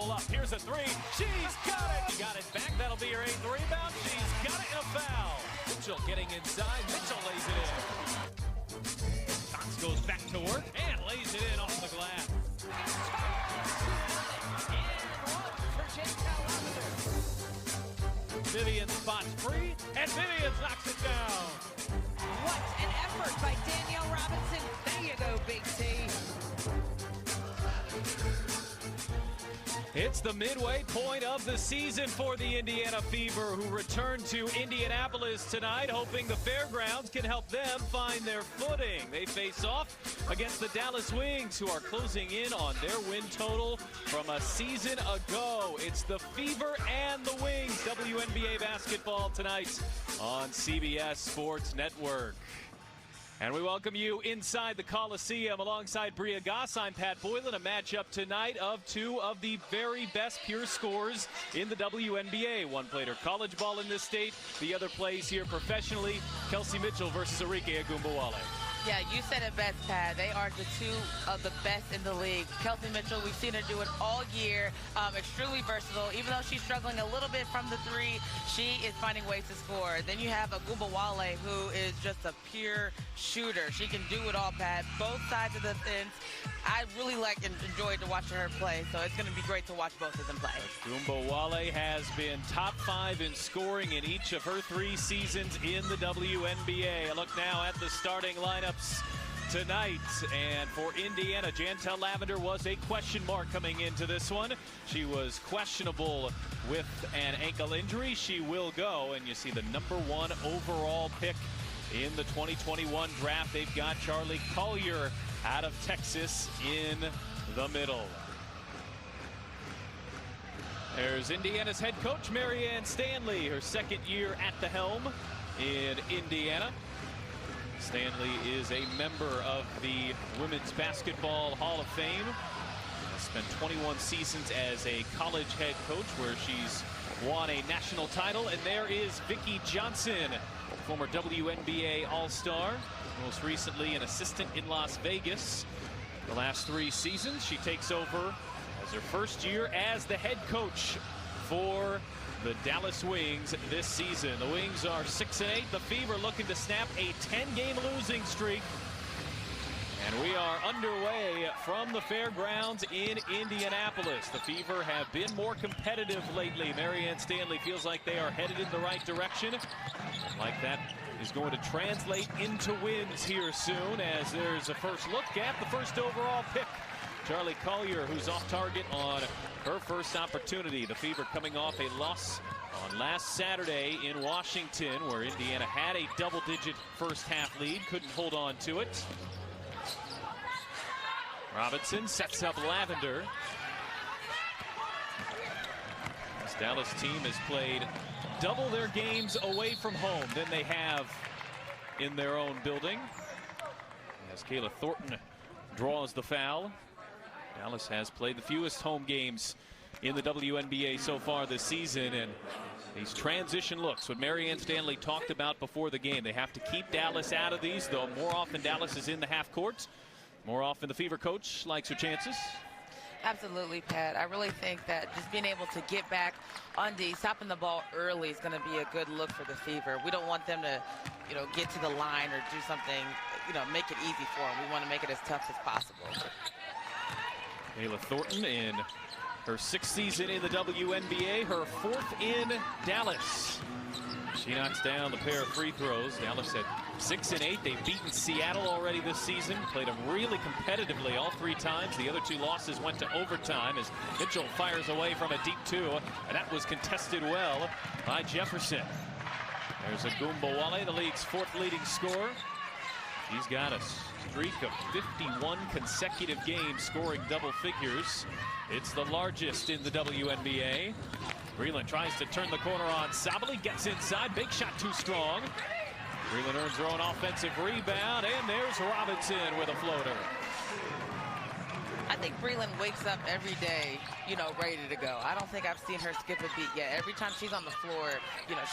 pull up. Here's a three. She's got it. She got it back. That'll be her 8th rebound. She's got it in a foul. Mitchell getting inside. Mitchell lays it in. Cox goes back to work and lays it in off the glass. Vivian spots free, and Vivian knocks it down. What an effort by Danielle Robinson. There you go, Big T. It's the midway point of the season for the Indiana Fever, who return to Indianapolis tonight, hoping the Fairgrounds can help them find their footing. They face off against the Dallas Wings, who are closing in on their win total from a season ago. It's the Fever and the Wings. WNBA basketball tonight on CBS Sports Network. And we welcome you inside the Coliseum alongside Bria Goss. I'm Pat Boylan. A matchup tonight of two of the very best pure scorers in the WNBA. One played her college ball in this state. The other plays here professionally. Kelsey Mitchell versus Arike Agumbawale. Yeah, you said it best, Pat. They are the two of the best in the league. Kelsey Mitchell, we've seen her do it all year. Extremely versatile. Even though she's struggling a little bit from the three, she is finding ways to score. Then you have Agumbawale, who is just a pure shooter. She can do it all, Pat. Both sides of the fence. I really enjoyed watching her play, so it's going to be great to watch both of them play. Agumbawale has been top 5 in scoring in each of her 3 seasons in the WNBA. A look now at the starting lineups tonight. And for Indiana, Jantel Lavender was a question mark coming into this one. She was questionable with an ankle injury. She will go, and you see the #1 overall pick in the 2021 draft. They've got Charlie Collier out of Texas in the middle. There's Indiana's head coach, Marianne Stanley, her 2nd year at the helm in Indiana. Stanley is a member of the Women's Basketball Hall of Fame. Has spent 21 seasons as a college head coach, where she's won a national title. And there is Vicki Johnson, former WNBA All-Star, most recently an assistant in Las Vegas. The last 3 seasons, she takes over as her 1st year as the head coach for the Dallas Wings this season. The Wings are 6-8. The Fever looking to snap a 10-game losing streak. And we are underway from the Fairgrounds in Indianapolis. The Fever have been more competitive lately. Marianne Stanley feels like they are headed in the right direction. Like that is going to translate into wins here soon, as there's a first look at the 1st overall pick. Charlie Collier, who's off target on her first opportunity. The Fever coming off a loss on last Saturday in Washington, where Indiana had a double-digit first-half lead, couldn't hold on to it. Robinson sets up Lavender. This Dallas team has played double their games away from home than they have in their own building, as Kayla Thornton draws the foul. Dallas has played the fewest home games in the WNBA so far this season, and these transition looks, what Marianne Stanley talked about before the game, they have to keep Dallas out of these, though more often Dallas is in the half court. More often the Fever coach likes her chances. Absolutely, Pat. I really think that just being able to get back on D, stopping the ball early is going to be a good look for the Fever. We don't want them to, get to the line or do something, make it easy for them. We want to make it as tough as possible. Kayla Thornton in her 6th season in the WNBA, her 4th in Dallas. She knocks down the pair of free throws. Dallas at 6-8. They've beaten Seattle already this season. Played them really competitively all 3 times. The other 2 losses went to overtime as Mitchell fires away from a deep 2. And that was contested well by Jefferson. There's Agumbawale, the league's 4th leading scorer. He's got a streak of 51 consecutive games scoring double figures. It's the largest in the WNBA. Breland tries to turn the corner on Sabally, gets inside, big shot too strong. Breland earns her own offensive rebound, and there's Robinson with a floater. I think Breland wakes up every day, ready to go. I don't think I've seen her skip a beat yet. Every time she's on the floor,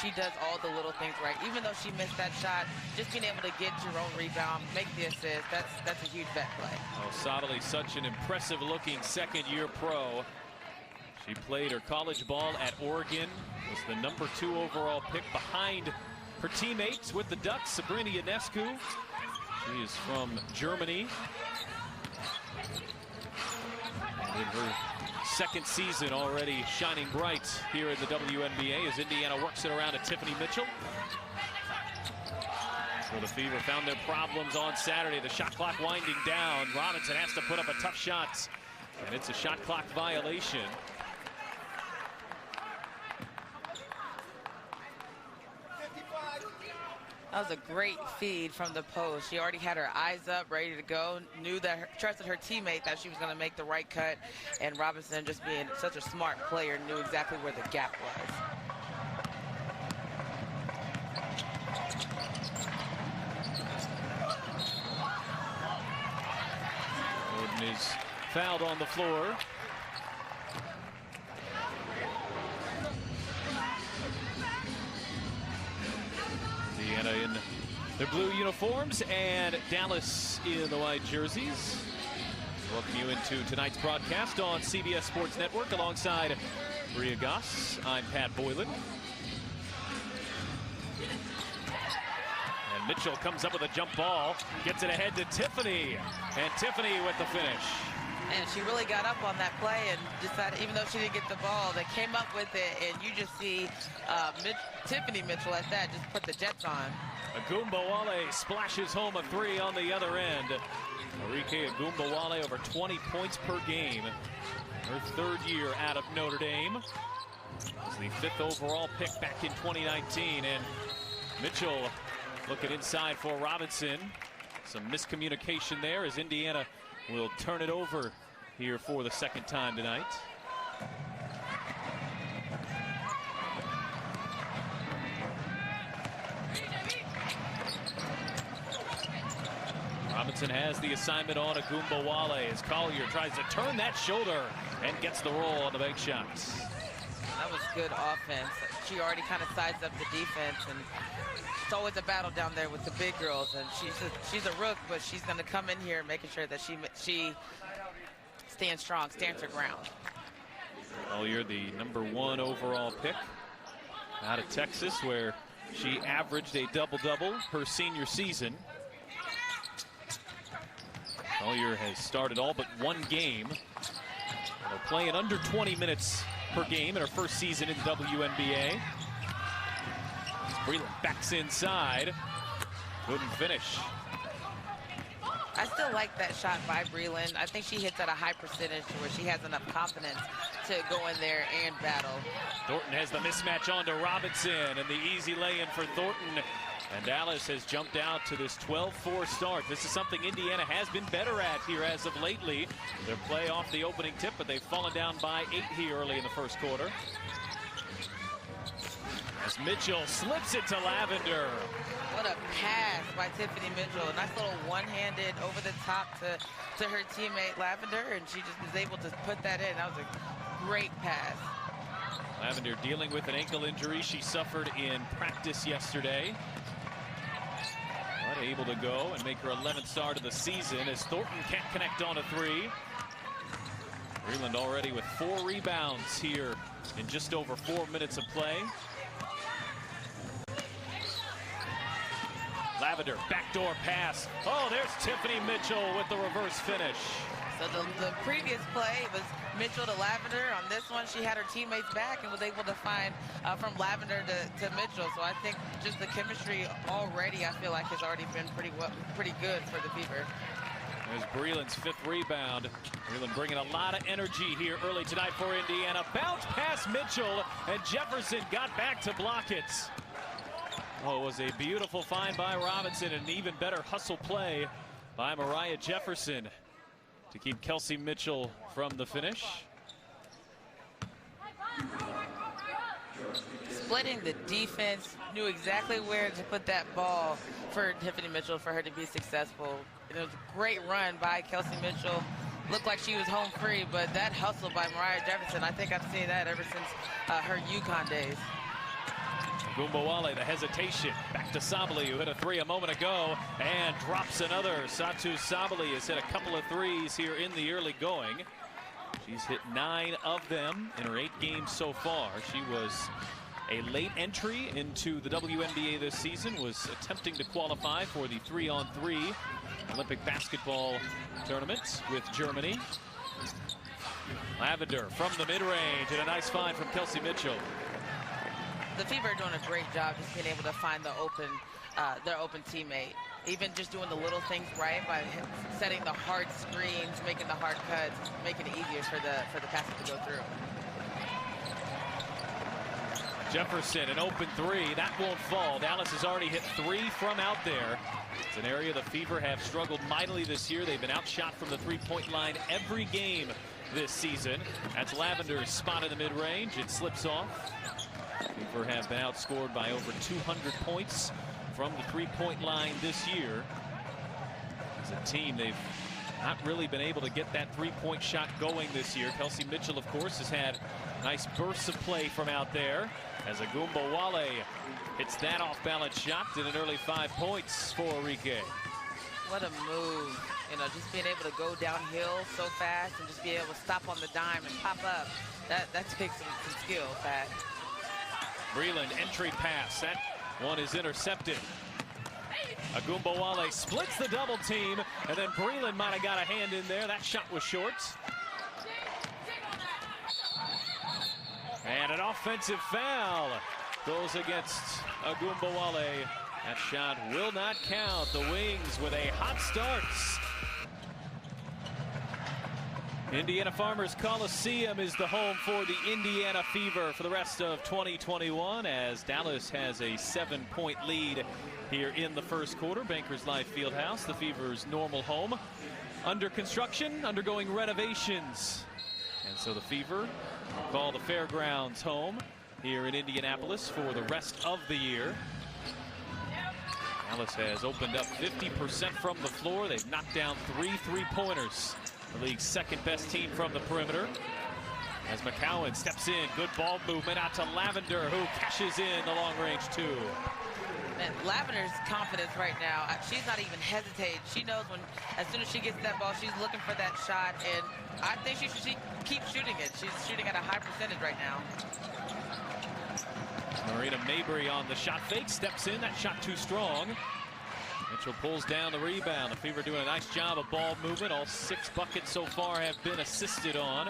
she does all the little things right. Even though she missed that shot, just being able to get your own rebound, make the assist, that's a huge bet play. Oh, Sabally, such an impressive-looking 2nd-year pro. She played her college ball at Oregon, was the #2 overall pick behind her teammates with the Ducks, Sabrina Ionescu. She is from Germany. And in her second season already shining bright here in the WNBA as Indiana works it around to Tiffany Mitchell. So the Fever found their problems on Saturday. The shot clock winding down. Robinson has to put up a tough shot, and it's a shot clock violation. That was a great feed from the post. She already had her eyes up, ready to go, trusted her teammate that she was going to make the right cut, and Robinson, just being such a smart player, knew exactly where the gap was. Gordon is fouled on the floor. Indiana in their blue uniforms and Dallas in the white jerseys. Welcome you into tonight's broadcast on CBS Sports Network alongside Bria Goss. I'm Pat Boylan. And Mitchell comes up with a jump ball, gets it ahead to Tiffany, and Tiffany with the finish. And she really got up on that play and decided, even though she didn't get the ball, they came up with it, and you just see Tiffany Mitchell at that just put the Jets on. Agumbawale splashes home a 3 on the other end. Arike Agumbawale over 20 points per game. Her third year out of Notre Dame. Was the 5th overall pick back in 2019. And Mitchell looking inside for Robinson. Some miscommunication there as Indiana will turn it over here for the second time tonight. Robinson has the assignment on Agumbawale as Collier tries to turn that shoulder and gets the roll on the bank shot. That was good offense. She already kind of sized up the defense, and it's always a battle down there with the big girls. And she's a rook, but she's going to come in here making sure that she stands strong, stands her ground. Collier, the #1 overall pick out of Texas, where she averaged a double-double her senior season. Collier has started all but one game. Playing under 20 minutes per game in her first season in the WNBA. Breland backs inside. Couldn't finish. I still like that shot by Breland. I think she hits at a high percentage where she has enough confidence to go in there and battle. Thornton has the mismatch onto Robinson, and the easy lay-in for Thornton. And Dallas has jumped out to this 12-4 start. This is something Indiana has been better at here as of lately. Their play off the opening tip, but they've fallen down by 8 here early in the first quarter. As Mitchell slips it to Lavender. What a pass by Tiffany Mitchell. A nice little one-handed over the top to her teammate Lavender, and she just was able to put that in. That was a great pass. Lavender dealing with an ankle injury she suffered in practice yesterday. But able to go and make her 11th start of the season as Thornton can't connect on a 3. Breland already with 4 rebounds here in just over 4 minutes of play. Lavender, backdoor pass. Oh, there's Tiffany Mitchell with the reverse finish. So the previous play was Mitchell to Lavender. On this one, she had her teammates back and was able to find from Lavender to Mitchell. So I think just the chemistry already, I feel like, has already been pretty good for the Fever. There's Breland's 5th rebound. Breland bringing a lot of energy here early tonight for Indiana. Bounce past Mitchell, and Jefferson got back to block it. Oh, it was a beautiful find by Robinson, and an even better hustle play by Mariah Jefferson to keep Kelsey Mitchell from the finish. Splitting the defense, knew exactly where to put that ball for Tiffany Mitchell for her to be successful. And it was a great run by Kelsey Mitchell. Looked like she was home free, but that hustle by Mariah Jefferson, I think I've seen that ever since her UConn days. Agumbawale, the hesitation. Back to Sabali, who hit a 3 a moment ago and drops another. Satu Sabali has hit a couple of 3s here in the early going. She's hit 9 of them in her 8 games so far. She was a late entry into the WNBA this season, was attempting to qualify for the 3-on-3 Olympic basketball tournament with Germany. Lavender from the mid-range, and a nice find from Kelsey Mitchell. The Fever are doing a great job just being able to find their open teammate. Even just doing the little things right by setting the hard screens, making the hard cuts, making it easier for the passer to go through. Jefferson, an open 3. That won't fall. Dallas has already hit 3 from out there. It's an area the Fever have struggled mightily this year. They've been outshot from the three-point line every game this season. That's Lavender's spot in the mid-range. It slips off. Fever have been outscored by over 200 points from the three-point line this year. As a team, they've not really been able to get that three-point shot going this year. Kelsey Mitchell, of course, has had nice bursts of play from out there, as Agumbawale hits that off-balance shot and an early 5 points for Enrique. What a move. You know, just being able to go downhill so fast and just be able to stop on the dime and pop up. That takes some skill, Pat. Breland, entry pass. That one is intercepted. Agumbawale splits the double team, and then Breland might have got a hand in there. That shot was short. And an offensive foul goes against Agumbawale. That shot will not count. The Wings with a hot start. Indiana Farmers Coliseum is the home for the Indiana Fever for the rest of 2021, as Dallas has a 7-point lead here in the first quarter. Bankers Life Fieldhouse, the Fever's normal home, under construction, undergoing renovations. And so the Fever call the Fairgrounds home here in Indianapolis for the rest of the year. Dallas has opened up 50% from the floor. They've knocked down 3 3-pointers. The league's second-best team from the perimeter. As McCowan steps in, good ball movement out to Lavender, who cashes in the long-range 2. And Lavender's confidence right now, she's not even hesitating. She knows when, as soon as she gets that ball, she's looking for that shot, and I think she should keep shooting it. She's shooting at a high percentage right now. Marina Mabry on the shot fake, steps in. That shot too strong. Mitchell pulls down the rebound. The Fever doing a nice job of ball movement. All 6 buckets so far have been assisted on.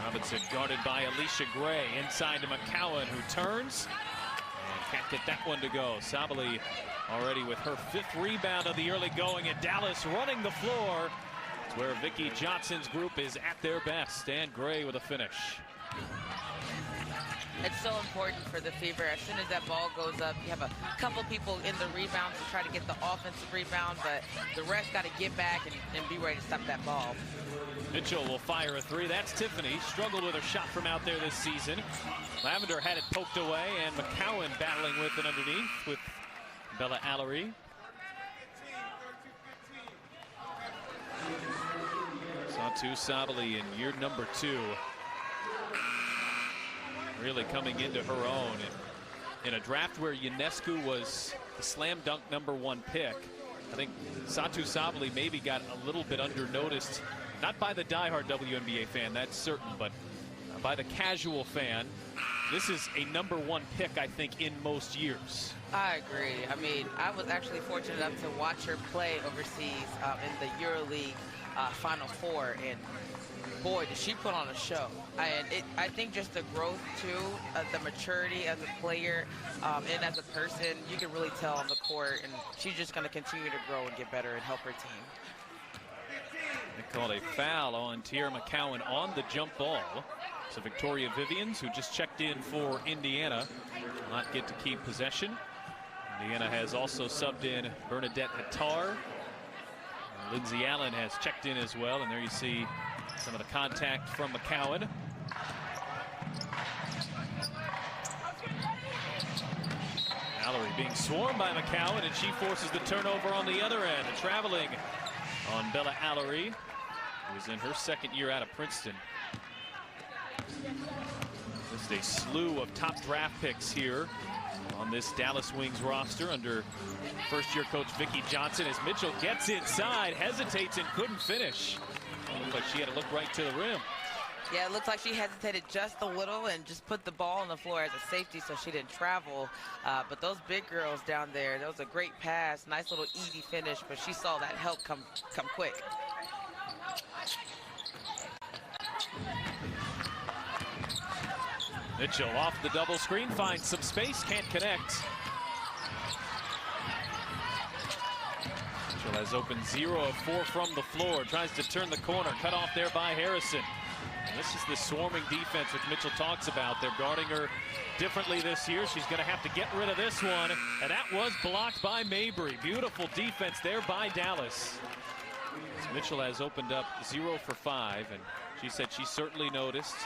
Robinson guarded by Alicia Gray. Inside to McCowan, who turns and can't get that one to go. Sabali already with her 5th rebound of the early going, and Dallas running the floor. It's where Vicki Johnson's group is at their best. And Gray with a finish. It's so important for the Fever. As soon as that ball goes up, you have a couple people in the rebound to try to get the offensive rebound, but the rest got to get back and be ready to stop that ball. Mitchell will fire a 3. That's Tiffany. Struggled with her shot from out there this season. Lavender had it poked away, and McCowan battling with it underneath with Bella Allery. Satu Sabali in year number 2. Really coming into her own in a draft where Ionescu was the slam dunk #1 pick. I think Satu Sabali maybe got a little bit undernoticed, not by the diehard WNBA fan, that's certain, but by the casual fan. This is a #1 pick, I think, in most years. I agree. I mean, I was actually fortunate enough to watch her play overseas in the EuroLeague Final Four, and boy, did she put on a show. I think just the growth, too, the maturity as a player and as a person, you can really tell on the court, and she's just going to continue to grow and get better and help her team. They called a foul on Tierra McCowan on the jump ball. So Victoria Vivians, who just checked in for Indiana, will not get to keep possession. Indiana has also subbed in Bernadette Hattar. Lindsay Allen has checked in as well, and there you see some of the contact from McCowan. Allery being swarmed by McCowan, and she forces the turnover on the other end. The traveling on Bella Allery, who is in her 2nd year out of Princeton. This Just a slew of top draft picks here on this Dallas Wings roster under first-year coach Vicki Johnson, as Mitchell gets inside, hesitates, and couldn't finish. Looked like she had to look right to the rim. Yeah, it looks like she hesitated just a little and just put the ball on the floor as a safety so she didn't travel. But those big girls down there, that was a great pass, nice little easy finish, but she saw that help come quick. Mitchell off the double screen, finds some space, can't connect. Mitchell has opened 0 of 4 from the floor, tries to turn the corner, cut off there by Harrison. And this is the swarming defense which Mitchell talks about. They're guarding her differently this year. She's going to have to get rid of this one, and that was blocked by Mabry. Beautiful defense there by Dallas. Mitchell has opened up 0 for 5, and she said she certainly noticed.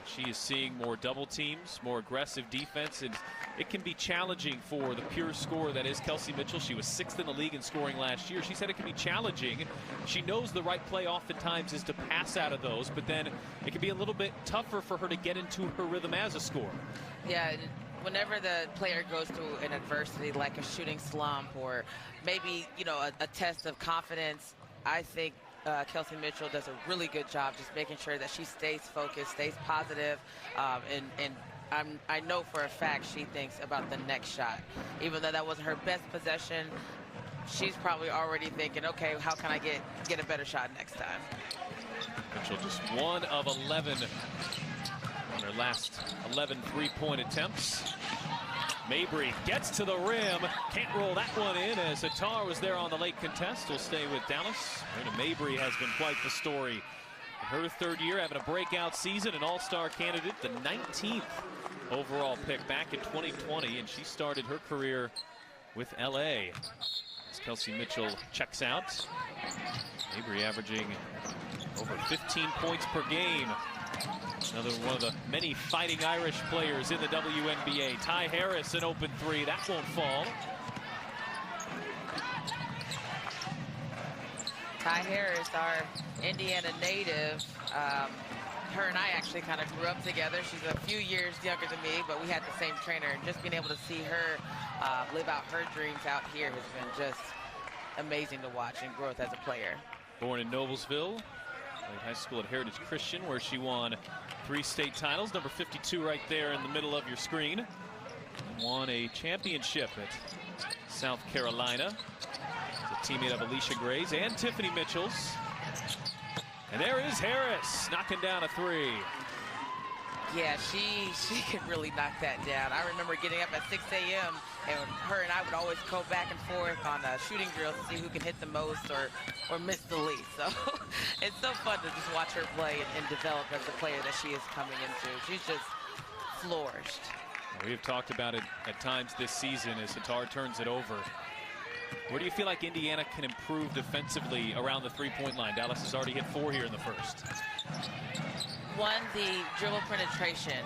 She is seeing more double teams, more aggressive defense, and it can be challenging for the pure scorer that is Kelsey Mitchell. She was 6th in the league in scoring last year. She said it can be challenging. She knows the right play oftentimes is to pass out of those, but then it can be a little bit tougher for her to get into her rhythm as a scorer. Yeah, whenever the player goes through an adversity like a shooting slump or maybe, you know, a test of confidence, I think Kelsey Mitchell does a really good job just making sure that she stays focused, stays positive, and I know for a fact she thinks about the next shot. Even though that wasn't her best possession, she's probably already thinking, okay, how can I get a better shot next time? Mitchell just 1 of 11 on her last 11 three-point attempts. Mabry gets to the rim, can't roll that one in as Attar was there on the late contest. Will stay with Dallas. Brandon Mabry has been quite the story. Her 3rd year having a breakout season, an all-star candidate, the 19th overall pick back in 2020, and she started her career with LA. As Kelsey Mitchell checks out, Mabry averaging over 15 points per game. Another one of the many fighting Irish players in the WNBA. Ty Harris, an open 3. That won't fall. Ty Harris, our Indiana native, her and I actually kind of grew up together. She's a few years younger than me, but we had the same trainer. And just being able to see her live out her dreams out here has been just amazing to watch and growth as a player. Born in Noblesville, played high school at Heritage Christian, where she won 3 state titles. Number 52 right there in the middle of your screen. Won a championship at South Carolina. It's a teammate of Alicia Gray's and Tiffany Mitchell's. And there is Harris knocking down a 3. Yeah, she could really knock that down. I remember getting up at 6 a.m. and her and I would always go back and forth on shooting drills to see who can hit the most or miss the least. So it's so fun to just watch her play and develop as the player that she is coming into. She's just flourished. We've talked about it at times this season as Attar turns it over. Where do you feel like Indiana can improve defensively around the 3-point line? Dallas has already hit 4 here in the first. One, the dribble penetration,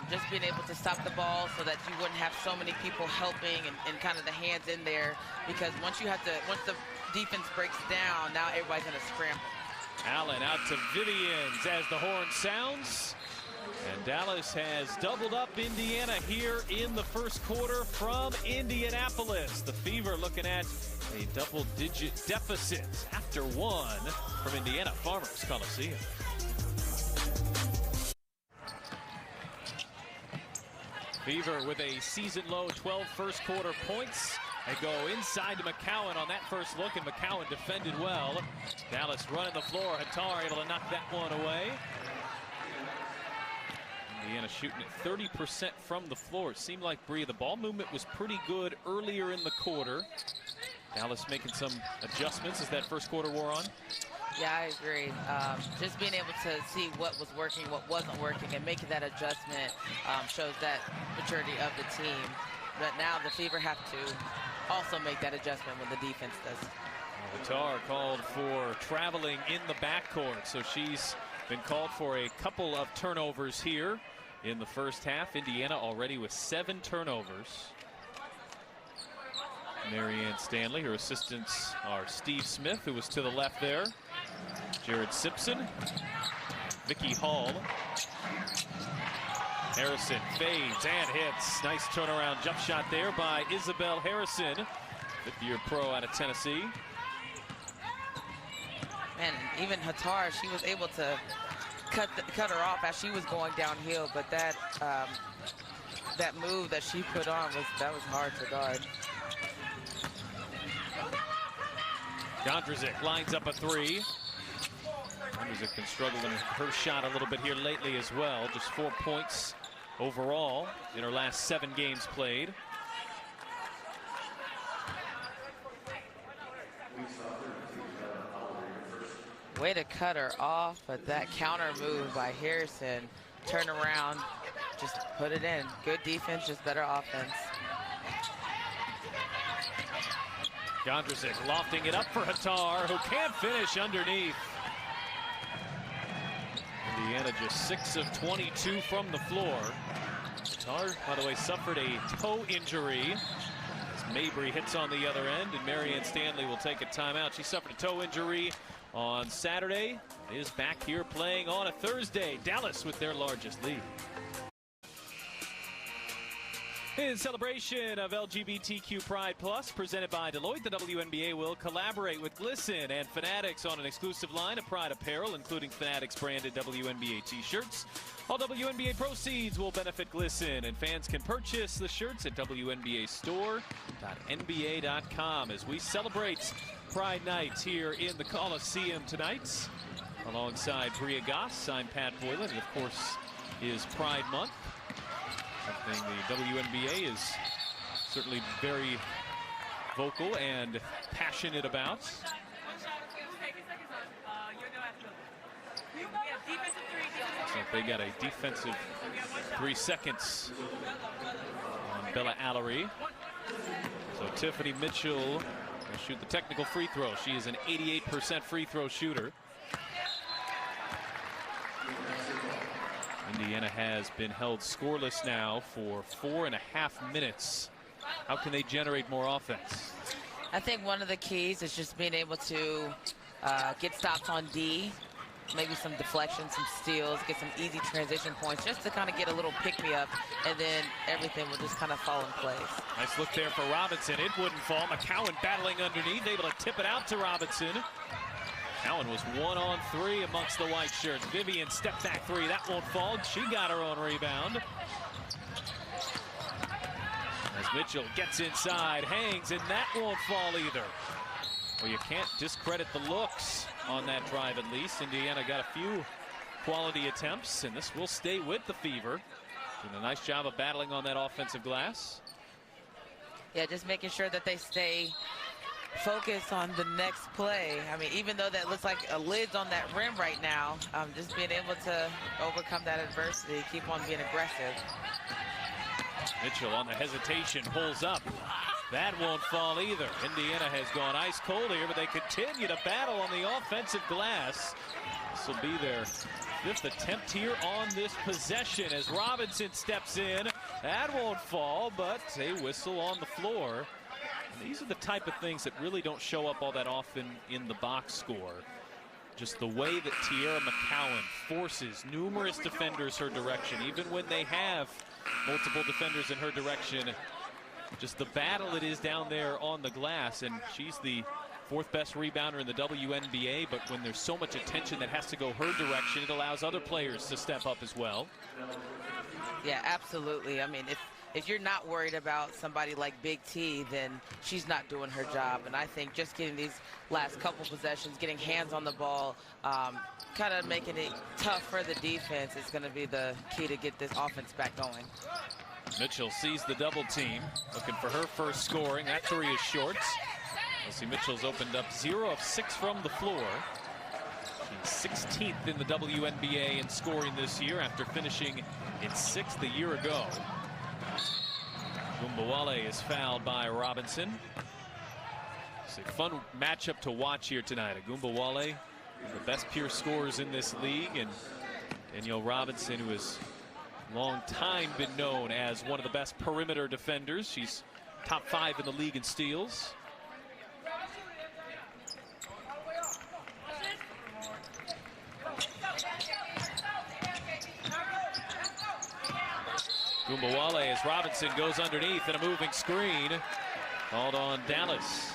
just being able to stop the ball so that you wouldn't have so many people helping and kind of the hands in there, because once the defense breaks down, now everybody's going to scramble. Allen out to Vivians as the horn sounds. And Dallas has doubled up Indiana here in the first quarter from Indianapolis. The Fever looking at a double-digit deficit after 1 from Indiana Farmers Coliseum. Fever with a season-low 12 first-quarter points. They go inside to McCowan on that first look, and McCowan defended well. Dallas running the floor. Attar able to knock that one away. Indiana shooting at 30% from the floor. It seemed like, Bree, the ball movement was pretty good earlier in the quarter. Dallas making some adjustments as that first quarter wore on. Yeah, I agree. Just being able to see what was working, what wasn't working, and making that adjustment shows that maturity of the team. But now the Fever have to also make that adjustment when the defense does. Attar called for traveling in the backcourt, so she's been called for a couple of turnovers here in the first half. Indiana already with 7 turnovers. Marianne Stanley, her assistants are Steve Smith, who was to the left there, Jared Simpson, Vicky Hall. Harrison fades and hits. Nice turnaround jump shot there by Isabel Harrison, fifth-year pro out of Tennessee. And even Hatar, she was able to cut her off as she was going downhill, but that that move that she put on was hard to guard. Gondrzic lines up a three. Gondrzic can struggle in her shot a little bit here lately as well. Just 4 points overall in her last 7 games played. Way to cut her off, but that counter move by Harrison, turn around, just put it in. Good defense, just better offense. Gondrzic lofting it up for Hatar, who can't finish underneath. Indiana just 6 of 22 from the floor. Hatar, by the way, suffered a toe injury as Mabry hits on the other end, and Marianne Stanley will take a timeout. She suffered a toe injury on Saturday, is back here playing on a Thursday. Dallas with their largest lead. In celebration of LGBTQ Pride Plus, presented by Deloitte, the WNBA will collaborate with Glisten and Fanatics on an exclusive line of Pride apparel, including Fanatics branded WNBA t-shirts. All WNBA proceeds will benefit Glisten, and fans can purchase the shirts at WNBAstore.nba.com as we celebrate Pride Night here in the Coliseum tonight. Alongside Bria Goss, I'm Pat Boylan. It, of course, is Pride Month. Something the WNBA is certainly very vocal and passionate about. So they got a defensive 3 seconds on Bella Allery. So Tiffany Mitchell will shoot the technical free throw. She is an 88% free throw shooter. Indiana has been held scoreless now for 4.5 minutes. How can they generate more offense? I think one of the keys is just being able to get stops on D, maybe some deflections, some steals, get some easy transition points, just to kind of get a little pick-me-up, and then everything will just kind of fall in place. Nice look there for Robinson. It wouldn't fall. McCowan battling underneath, able to tip it out to Robinson. Allen was 1-on-3 amongst the white shirts. Vivian step back three, that won't fall. She got her own rebound. As Mitchell gets inside, hangs, and that won't fall either. Well, you can't discredit the looks on that drive at least. Indiana got a few quality attempts, and this will stay with the Fever. Doing a nice job of battling on that offensive glass. Yeah, just making sure that they stay focus on the next play. I mean, even though that looks like a lid's on that rim right now, just being able to overcome that adversity, keep on being aggressive. Mitchell on the hesitation, pulls up. That won't fall either. Indiana has gone ice cold here, but they continue to battle on the offensive glass. This will be their 5th attempt here on this possession as Robinson steps in. That won't fall, but a whistle on the floor. These are the type of things that really don't show up all that often in the box score. Just the way that Tierra McCowan forces numerous defenders her direction, even when they have multiple defenders in her direction. Just the battle it is down there on the glass, and she's the 4th best rebounder in the WNBA, but when there's so much attention that has to go her direction, it allows other players to step up as well. Yeah, absolutely. I mean, if you're not worried about somebody like Big T, then she's not doing her job. And I think just getting these last couple possessions, getting hands on the ball, kind of making it tough for the defense is going to be the key to get this offense back going. Mitchell sees the double team, looking for her first scoring. That three is short. We'll see Mitchell's opened up 0 of 6 from the floor. She's 16th in the WNBA in scoring this year after finishing in 6th a year ago. Gumbawale is fouled by Robinson. It's a fun matchup to watch here tonight. Gumbawale, one of the best pure scorers in this league, and Danielle Robinson, who has long time been known as one of the best perimeter defenders. She's top 5 in the league in steals. Gumbawale as Robinson goes underneath and a moving screen. Called on Dallas.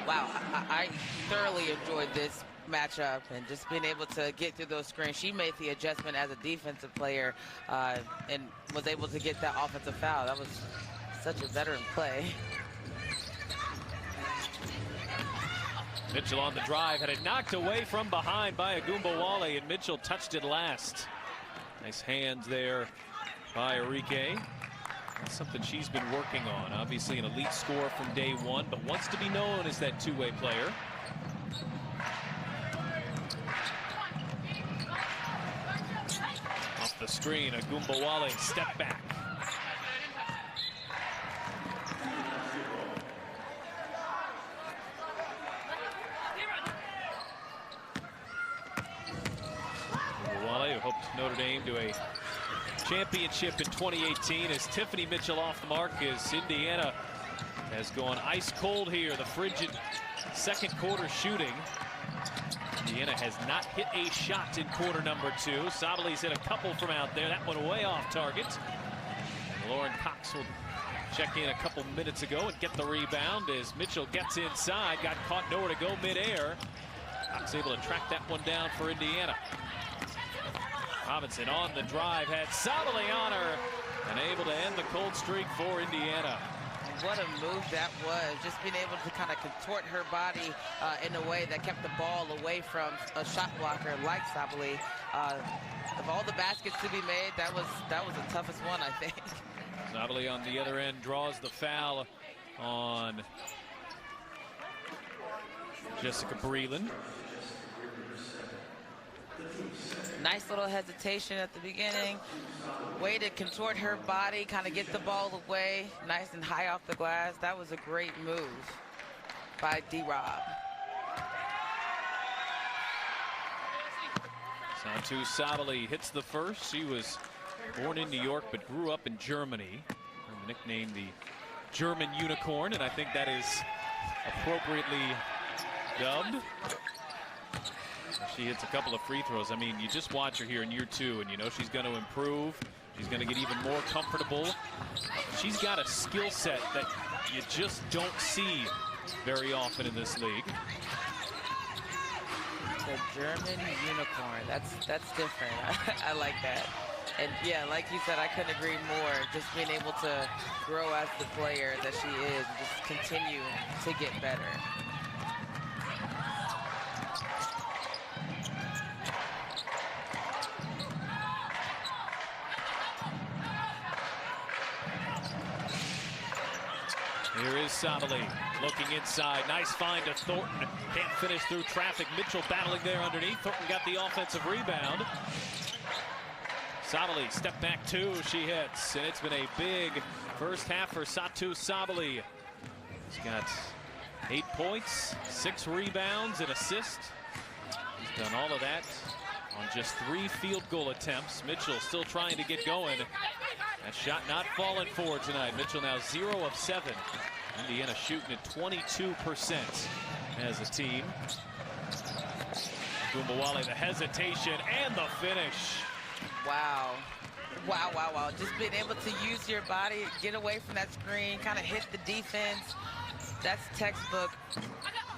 Wow, I thoroughly enjoyed this matchup and just being able to get through those screens. She made the adjustment as a defensive player and was able to get that offensive foul. That was such a veteran play. Mitchell on the drive, had it knocked away from behind by Gumbawale, and Mitchell touched it last. Nice hands there by Arike. That's something she's been working on. Obviously an elite scorer from day one, but wants to be known as that two-way player. Off the screen, Gumbawale step back. Gumbawale, who helped Notre Dame to a championship in 2018, as Tiffany Mitchell off the mark, as Indiana has gone ice cold here. The frigid second quarter shooting. Indiana has not hit a shot in quarter number 2. Sabali's hit a couple from out there. That one way off target. And Lauren Cox will check in a couple minutes ago and get the rebound as Mitchell gets inside. Got caught nowhere to go midair. Cox able to track that one down for Indiana. Robinson on the drive, had Sabali on her, and able to end the cold streak for Indiana. What a move that was, just being able to kind of contort her body in a way that kept the ball away from a shot blocker like Sabali. Of all the baskets to be made, that was the toughest one, I think. Sabali on the other end draws the foul on Jessica Breland. Nice little hesitation at the beginning. Way to contort her body, kind of get the ball away, nice and high off the glass. That was a great move by D-Rob. Satou Sabali hits the first. She was born in New York but grew up in Germany. Nicknamed the German Unicorn, and I think that is appropriately dubbed. She hits a couple of free throws. I mean, you just watch her here in year 2, and you know she's going to improve. She's going to get even more comfortable. She's got a skill set that you just don't see very often in this league. The German Unicorn. That's different. I like that. And yeah, like you said, I couldn't agree more. Just being able to grow as the player that she is, and just continue to get better. Here is Sabali looking inside. Nice find to Thornton. Can't finish through traffic. Mitchell battling there underneath. Thornton got the offensive rebound. Sabali, step back 2, she hits. And it's been a big first half for Satou Sabali. He's got 8 points, 6 rebounds, and assist. He's done all of that on just 3 field goal attempts. Mitchell still trying to get going. That shot not falling for tonight. Mitchell now 0 of 7. Indiana shooting at 22% as a team. Gumbawale, the hesitation and the finish. Wow. Wow, wow, wow. Just being able to use your body, get away from that screen, kind of hit the defense. That's textbook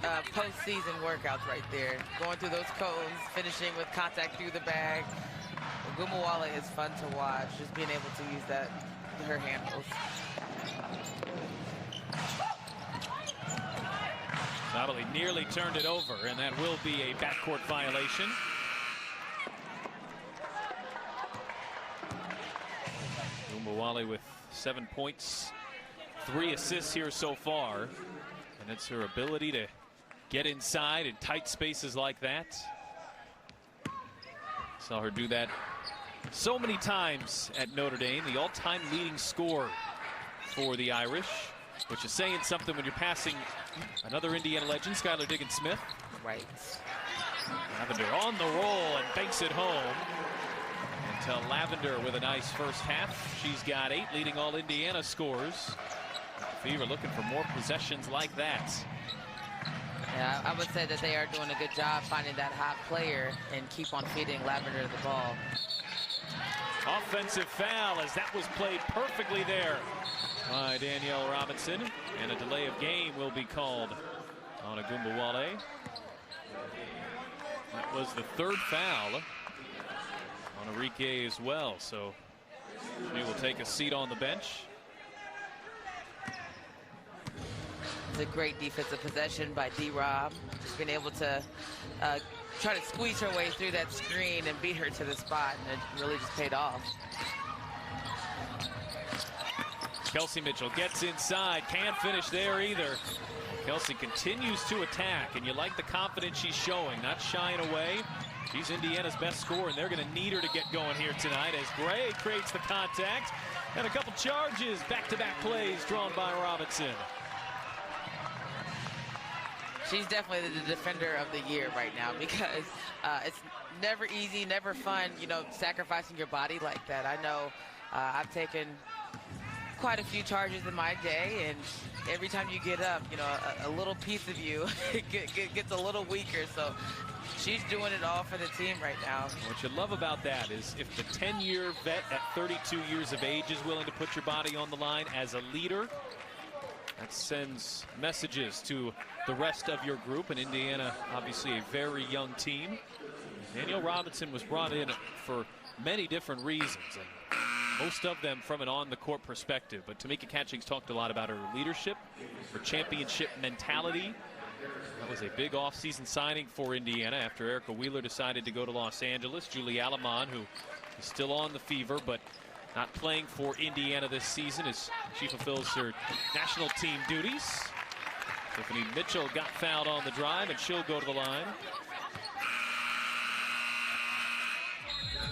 postseason workouts right there. Going through those cones, finishing with contact through the bag. Gumbawale is fun to watch, just being able to use that, her handles. Sabali nearly turned it over, and that will be a backcourt violation. Gumbawale with 7 points, 3 assists here so far, and it's her ability to get inside in tight spaces like that. Saw her do that so many times at Notre Dame, the all-time leading scorer for the Irish, which is saying something when you're passing another Indiana legend, Skylar Diggins-Smith. Right. Lavender on the roll and banks it home. Until Lavender with a nice first half. She's got 8, leading all Indiana scores. Fever looking for more possessions like that. Yeah, I would say that they are doing a good job finding that hot player and keep on feeding Lavender the ball. Offensive foul, as that was played perfectly there by Danielle Robinson. And a delay of game will be called on Agumbawale. That was the third foul on Enrique as well. So she will take a seat on the bench. It's a great defensive possession by D-Rob. Just being able to try to squeeze her way through that screen and beat her to the spot, and it really just paid off. Kelsey Mitchell gets inside, can't finish there either. Kelsey continues to attack, and you like the confidence she's showing, not shying away. She's Indiana's best scorer, and they're going to need her to get going here tonight as Gray creates the contact. And a couple charges, back-to-back plays drawn by Robinson. She's definitely the defender of the year right now, because it's never easy, never fun, you know, sacrificing your body like that. I know I've taken quite a few charges in my day, and every time you get up, you know, a little piece of you gets a little weaker. So she's doing it all for the team right now. What you love about that is if the 10-year vet at 32 years of age is willing to put your body on the line as a leader, that sends messages to the rest of your group. And Indiana, obviously a very young team. Danielle Robinson was brought in for many different reasons, and most of them from an on-the-court perspective. But Tamika Catchings talked a lot about her leadership, her championship mentality. That was a big offseason signing for Indiana after Erica Wheeler decided to go to Los Angeles. Julie Alamon, who is still on the fever, but not playing for Indiana this season as she fulfills her national team duties. Tiffany Mitchell got fouled on the drive, and she'll go to the line.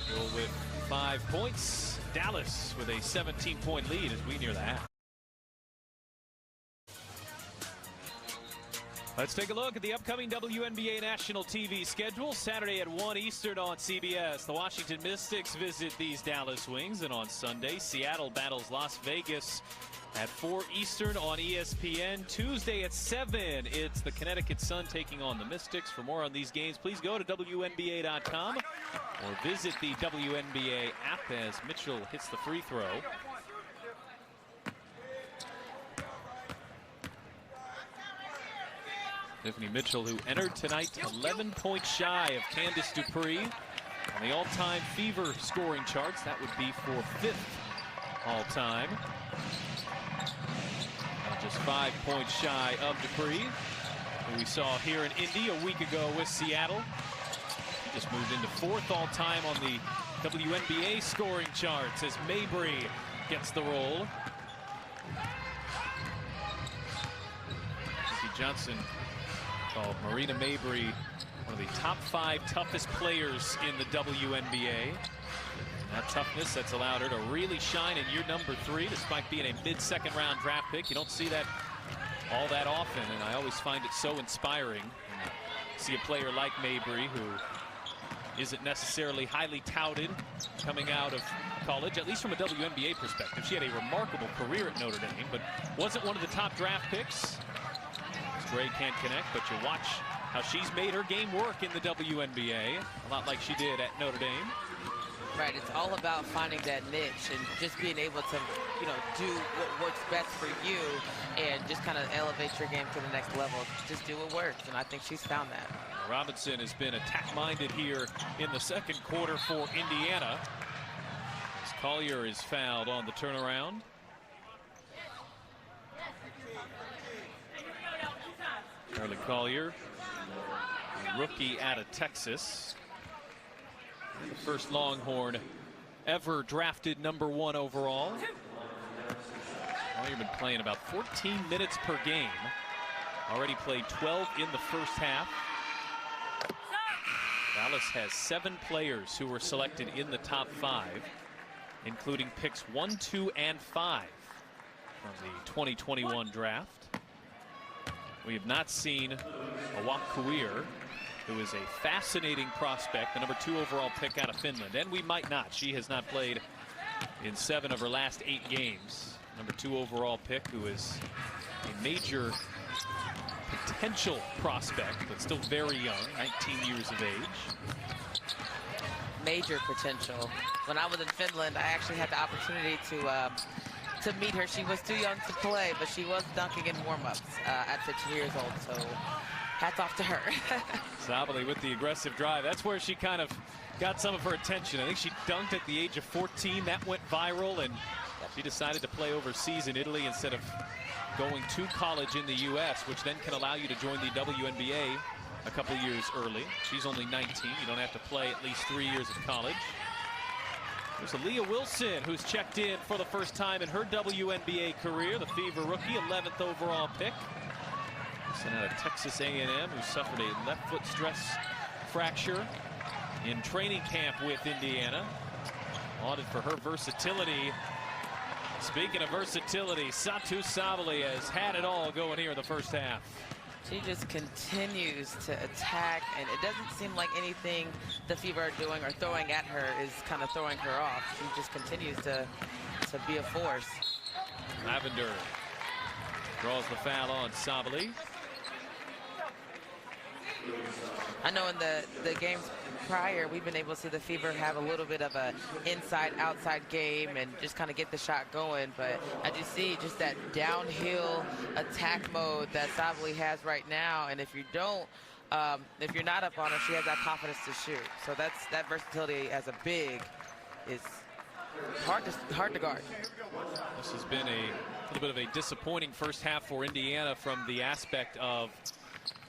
Mitchell with 5 points. Dallas with a 17-point lead as we near the half. Let's take a look at the upcoming WNBA national TV schedule. Saturday at 1 Eastern on CBS. The Washington Mystics visit these Dallas Wings. And on Sunday, Seattle battles Las Vegas at 4 Eastern on ESPN. Tuesday at 7, it's the Connecticut Sun taking on the Mystics. For more on these games, please go to WNBA.com or visit the WNBA app as Mitchell hits the free throw. Tiffany Mitchell, who entered tonight 11 points shy of Candace Dupree on the all-time Fever scoring charts. That would be for 5th all-time. Just 5 points shy of Dupree, who we saw here in Indy a week ago with Seattle. He just moved into 4th all-time on the WNBA scoring charts as Mabry gets the roll. Chrissy Johnson called Marina Mabry one of the top 5 toughest players in the WNBA. And that toughness that's allowed her to really shine in year number 3, despite being a mid-second round draft pick. You don't see that all that often, and I always find it so inspiring. And see a player like Mabry, who isn't necessarily highly touted coming out of college, at least from a WNBA perspective. She had a remarkable career at Notre Dame, but wasn't one of the top draft picks. Gray can't connect, but you watch how she's made her game work in the WNBA, a lot like she did at Notre Dame. Right, it's all about finding that niche and just being able to, you know, do what works best for you and just kind of elevate your game to the next level. Just do what works, and I think she's found that. Robinson has been attack-minded here in the second quarter for Indiana. As Collier is fouled on the turnaround. Charlie Collier, a rookie out of Texas. The first Longhorn ever drafted #1 overall. Collier been playing about 14 minutes per game. Already played 12 in the first half. Dallas has 7 players who were selected in the top 5, including picks 1, 2, and 5 from the 2021 draft. We have not seen Awak Kuir, who is a fascinating prospect, the #2 overall pick out of Finland. And we might not. She has not played in 7 of her last 8 games. #2 overall pick, who is a major potential prospect, but still very young, 19 years of age. major potential. When I was in Finland, I actually had the opportunity to meet her. She was too young to play, but she was dunking in warm-ups at 15 years old, so hats off to her. Sabally with the aggressive drive. That's where she kind of got some of her attention. I think she dunked at the age of 14. That went viral, and she decided to play overseas in Italy instead of going to college in the U.S., which then can allow you to join the WNBA a couple years early. She's only 19. You don't have to play at least 3 years of college. There's Aaliyah Wilson, who's checked in for the first time in her WNBA career. The Fever rookie, 11th overall pick. Sent out of Texas A&M, who suffered a left foot stress fracture in training camp with Indiana. Lauded for her versatility. Speaking of versatility, Satou Sabally has had it all going here in the first half. She just continues to attack, and it doesn't seem like anything the Fever are doing or throwing at her is kind of throwing her off. She just continues to be a force. Lavender draws the foul on Sabally. I know in the games prior, we've been able to see the Fever have a little bit of a inside-outside game and just kind of get the shot going. But as you see, just that downhill attack mode that Sabally has right now. And if you don't, if you're not up on her, she has that confidence to shoot. So that versatility as a big is hard to guard. This has been a little bit of a disappointing first half for Indiana from the aspect of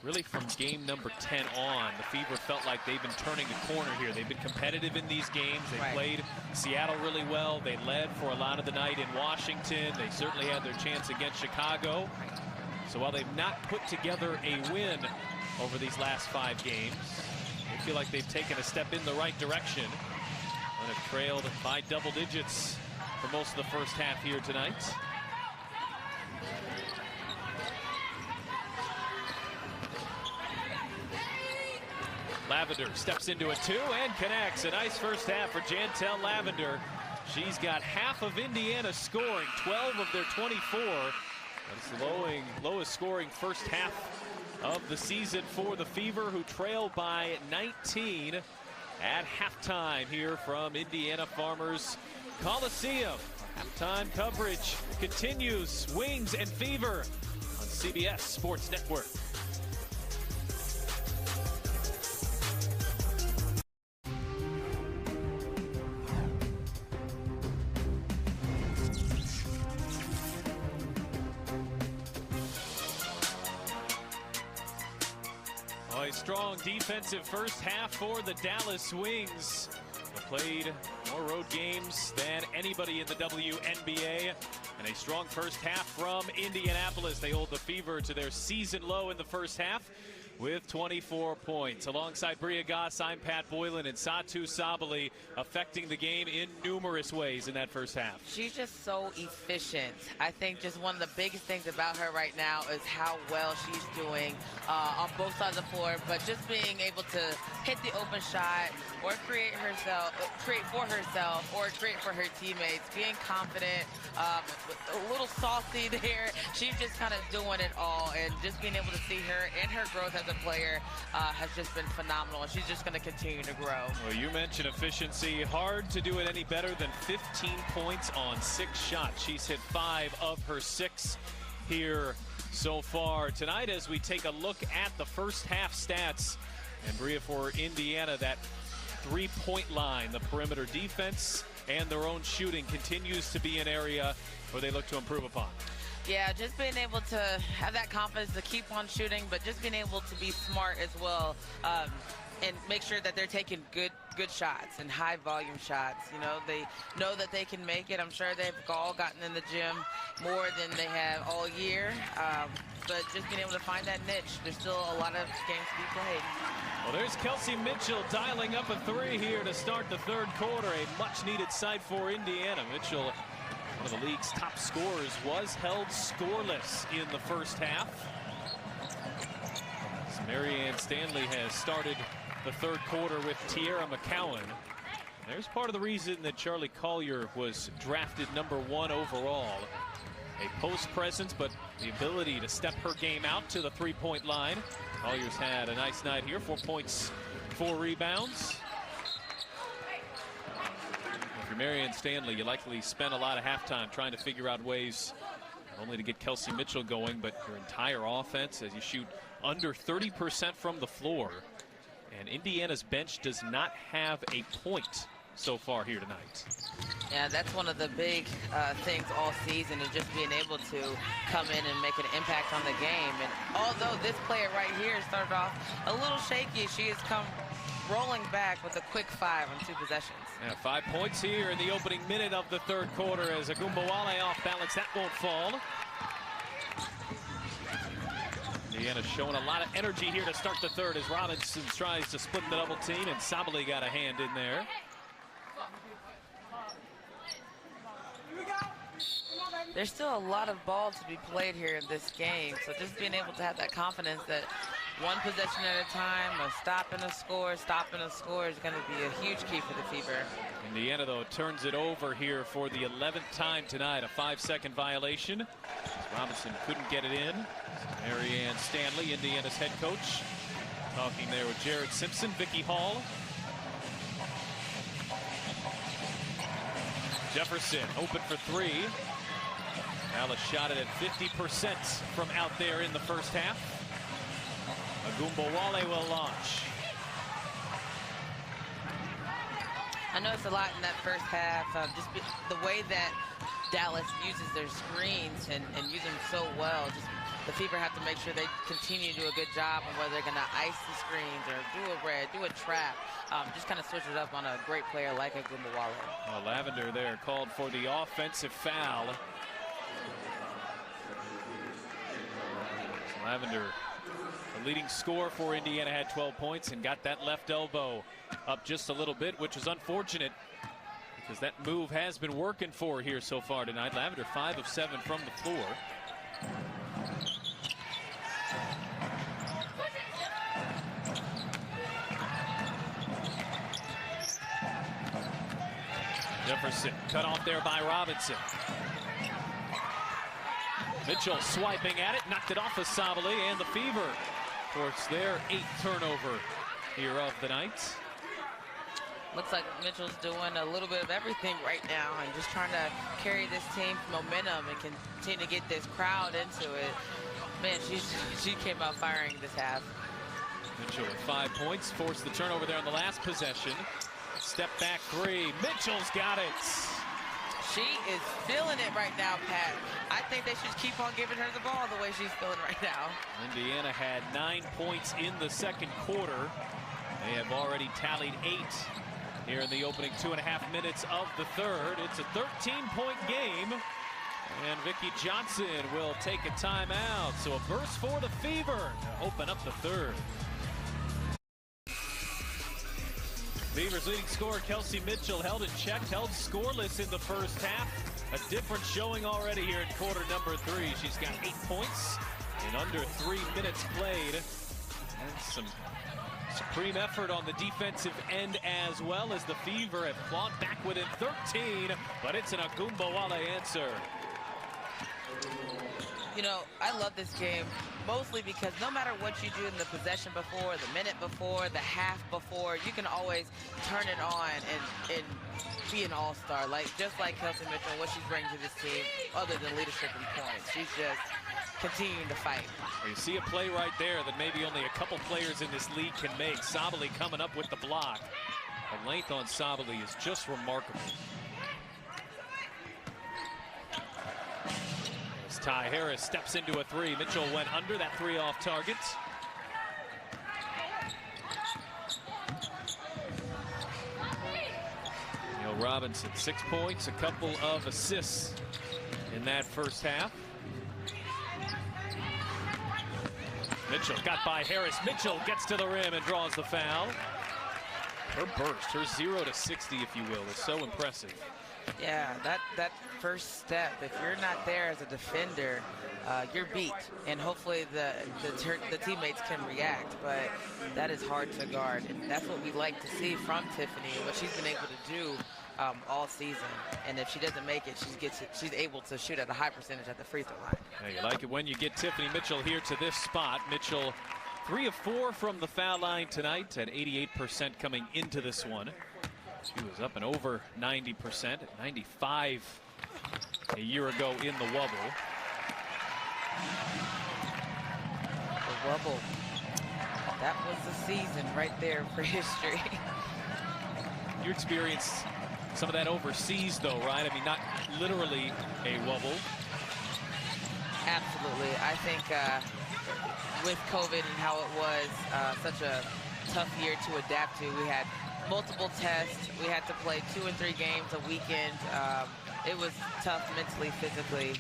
really from game number 10 on. The Fever felt like they've been turning the corner here. They've been competitive in these games. They played Seattle really well. They led for a lot of the night in Washington. They certainly had their chance against Chicago. So while they've not put together a win over these last 5 games, they feel like they've taken a step in the right direction and have trailed by double digits for most of the first half here tonight. Lavender steps into a 2 and connects. A nice first half for Jantel Lavender. She's got half of Indiana's scoring, 12 of their 24. That's the lowest scoring first half of the season for the Fever, who trail by 19 at halftime here from Indiana Farmers Coliseum. Halftime coverage continues. Wings and Fever on CBS Sports Network. A strong defensive first half for the Dallas Wings. They played more road games than anybody in the WNBA. And a strong first half from Indianapolis. They hold the Fever to their season low in the first half with 24 points. Alongside Bria Goss, I'm Pat Boylan, and Satou Sabally affecting the game in numerous ways in that first half. She's just so efficient. I think just one of the biggest things about her right now is how well she's doing on both sides of the floor, but just being able to hit the open shot or create for herself or create for her teammates, being confident, a little saucy there. She's just kind of doing it all, and just being able to see her and her growth as a player has just been phenomenal, and she's just going to continue to grow. Well, you mentioned efficiency. Hard to do it any better than 15 points on 6 shots. She's hit 5 of her 6 here so far tonight. As we take a look at the first half stats, and Bria, for Indiana, that 3-point line, the perimeter defense and their own shooting continues to be an area where they look to improve upon. Yeah, just being able to have that confidence to keep on shooting, but just being able to be smart as well, and make sure that they're taking good shots and high volume shots. You know, they know that they can make it. I'm sure they've all gotten in the gym more than they have all year, but just being able to find that niche. There's still a lot of games to be played. Well, there's Kelsey Mitchell dialing up a 3 here to start the third quarter. A much needed sight for Indiana. Mitchell, one of the league's top scorers, was held scoreless in the first half. So Marianne Stanley has started the third quarter with Tierra McCowan. There's part of the reason that Charlie Collier was drafted #1 overall. A post presence, but the ability to step her game out to the 3-point line. Collier's had a nice night here, 4 points, 4 rebounds. you're Marianne Stanley, you likely spent a lot of halftime trying to figure out ways not only to get Kelsey Mitchell going, but your entire offense as you shoot under 30% from the floor. And Indiana's bench does not have a point so far here tonight. Yeah, that's one of the big things all season, is just being able to come in and make an impact on the game. And although this player right here started off a little shaky, she has come rolling back with a quick 5 on 2 possessions. Yeah, 5 points here in the opening minute of the third quarter as Agumbawale off balance. That won't fall. Indiana showing a lot of energy here to start the third as Robinson tries to split the double team, and Sabali got a hand in there. There's still a lot of ball to be played here in this game, so just being able to have that confidence that one possession at a time, a stop and a score is going to be a huge key for the Fever. Indiana, though, turns it over here for the 11th time tonight. A 5-second violation. Robinson couldn't get it in. Marianne Stanley, Indiana's head coach, talking there with Jared Simpson, Vicky Hall. Jefferson open for 3. Alice shot it at 50% from out there in the first half. Agumbawale will launch. I noticed a lot in that first half, the way that Dallas uses their screens and use them so well. Just the Fever have to make sure they continue to do a good job on whether they're going to ice the screens or do a red, do a trap. Just kind of switch it up on a great player like Agumbawale. Well, Lavender there called for the offensive foul. Lavender, the leading scorer for Indiana, had 12 points and got that left elbow up just a little bit, which is unfortunate because that move has been working for her here so far tonight. Lavender 5 of 7 from the floor. Jefferson cut off there by Robinson. Mitchell swiping at it, knocked it off of Sabali, and the Fever forced their 8th turnover here of the night. Looks like Mitchell's doing a little bit of everything right now and just trying to carry this team's momentum and continue to get this crowd into it. Man, she came out firing this half. Mitchell with 5 points, forced the turnover there on the last possession. Step back 3, Mitchell's got it. She is feeling it right now, Pat. I think they should keep on giving her the ball the way she's feeling right now. Indiana had 9 points in the second quarter. They have already tallied 8 here in the opening 2.5 minutes of the third. It's a 13-point game, and Vicki Johnson will take a timeout. So a burst for the Fever to open up the third. Fever's leading scorer, Kelsey Mitchell, held in check, held scoreless in the first half. A different showing already here in quarter number 3. She's got 8 points in under 3 minutes played. And some supreme effort on the defensive end as well, as the Fever have clawed back within 13, but it's an Agumbawale answer. You know, I love this game mostly because no matter what you do in the possession before, the minute before, the half before, you can always turn it on and be an all-star. Just like Kelsey Mitchell, what she's bringing to this team, other than leadership and points. She's just continuing to fight. Well, you see a play right there that maybe only a couple players in this league can make. Sabali coming up with the block. The length on Sabali is just remarkable. Ty Harris steps into a 3. Mitchell went under that 3 off target. Neil Robinson, 6 points, a couple of assists in that first half. Mitchell got by Harris. Mitchell gets to the rim and draws the foul. Her burst, her 0 to 60, if you will, is so impressive. Yeah, that first step, if you're not there as a defender, you're beat, and hopefully the teammates can react, but that is hard to guard, and that's what we like to see from Tiffany, what she's been able to do all season. And if she doesn't make it, she's able to shoot at a high percentage at the free throw line. Yeah, you like it when you get Tiffany Mitchell here to this spot. Mitchell 3 of 4 from the foul line tonight at 88% coming into this one. She was up and over 90%, at 95 a year ago in the wobble. The wobble. That was the season right there for history. You experienced some of that overseas, though, right? I mean, not literally a wobble. Absolutely. I think with COVID and how it was such a tough year to adapt to, we had multiple tests. We had to play 2 and 3 games a weekend. It was tough mentally, physically,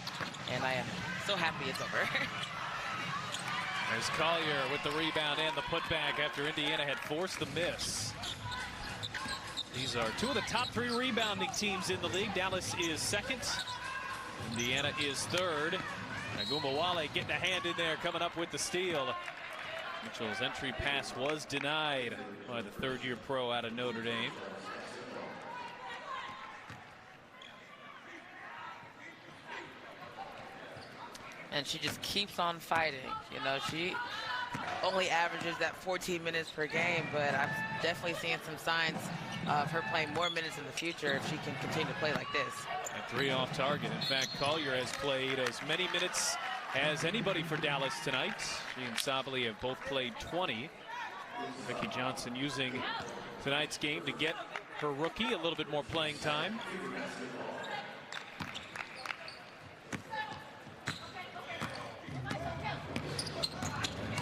and I am so happy it's over. There's Collier with the rebound and the putback after Indiana had forced the miss. These are 2 of the top 3 rebounding teams in the league. Dallas is 2nd. Indiana is 3rd. Agumbawale getting a hand in there, coming up with the steal. Mitchell's entry pass was denied by the 3rd-year pro out of Notre Dame. And she just keeps on fighting. You know, she only averages that 14 minutes per game, but I'm definitely seeing some signs of her playing more minutes in the future if she can continue to play like this. And 3 off target. In fact, Collier has played as many minutes as anybody for Dallas tonight. She and Sabali have both played 20. Vicki Johnson using tonight's game to get her rookie a little bit more playing time.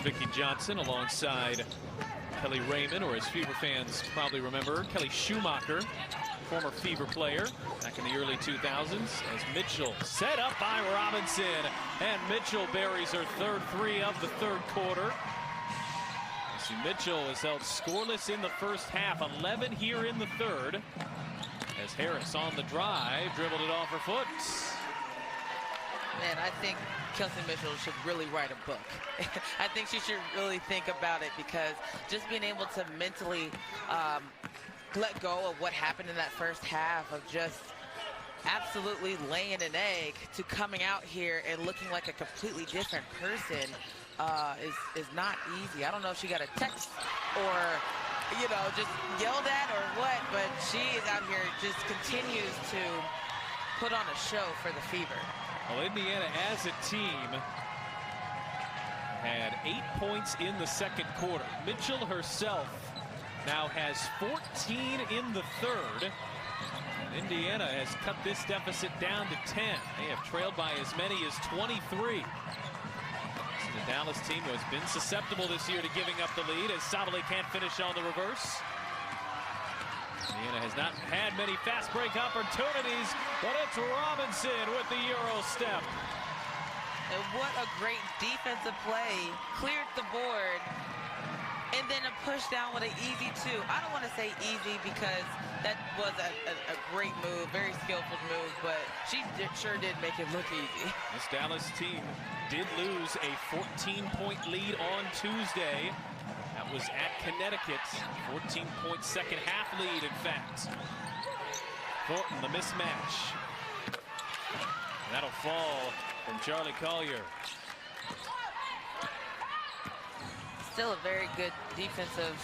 Vicki Johnson alongside Kelly Raymond, or as Fever fans probably remember, Kelly Schumacher, former Fever player back in the early 2000s, as Mitchell set up by Robinson, and Mitchell buries her 3rd 3 of the 3rd quarter. See, Mitchell is held scoreless in the first half, 11 here in the 3rd, as Harris on the drive dribbled it off her foot. Man, I think Kelsey Mitchell should really write a book. I think she should really think about it, because just being able to mentally let go of what happened in that first half of just absolutely laying an egg to coming out here and looking like a completely different person is not easy. I don't know if she got a text or, you know, just yelled at or what, but she is out here, just continues to put on a show for the Fever. Well, Indiana as a team had 8 points in the 2nd quarter. Mitchell herself now has 14 in the 3rd. And Indiana has cut this deficit down to 10. They have trailed by as many as 23. So the Dallas team has been susceptible this year to giving up the lead, as Sabali can't finish on the reverse. Indiana has not had many fast break opportunities, but it's Robinson with the Euro step. And what a great defensive play. Cleared the board, and then a push down with an easy 2. I don't want to say easy, because that was a great move, very skillful move, but she sure did make it look easy. This Dallas team did lose a 14-point lead on Tuesday. That was at Connecticut. 14-point 2nd half lead, in fact. Thornton, the mismatch. That'll fall from Charlie Collier. Still a very good defensive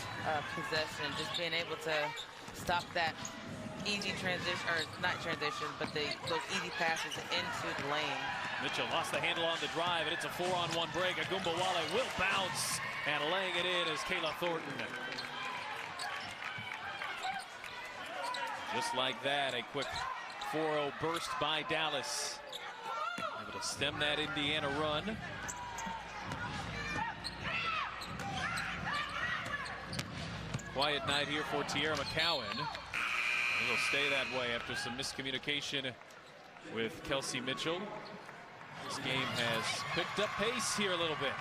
possession, just being able to stop that easy transition, or not transition, but those easy passes into the lane. Mitchell lost the handle on the drive, and it's a 4-on-1 break. Agumbawale will bounce, and laying it in is Kayla Thornton. Just like that, a quick 4-0 burst by Dallas. Able to stem that Indiana run. Quiet night here for Tierra McCowan. It'll stay that way after some miscommunication with Kelsey Mitchell. This game has picked up pace here a little bit.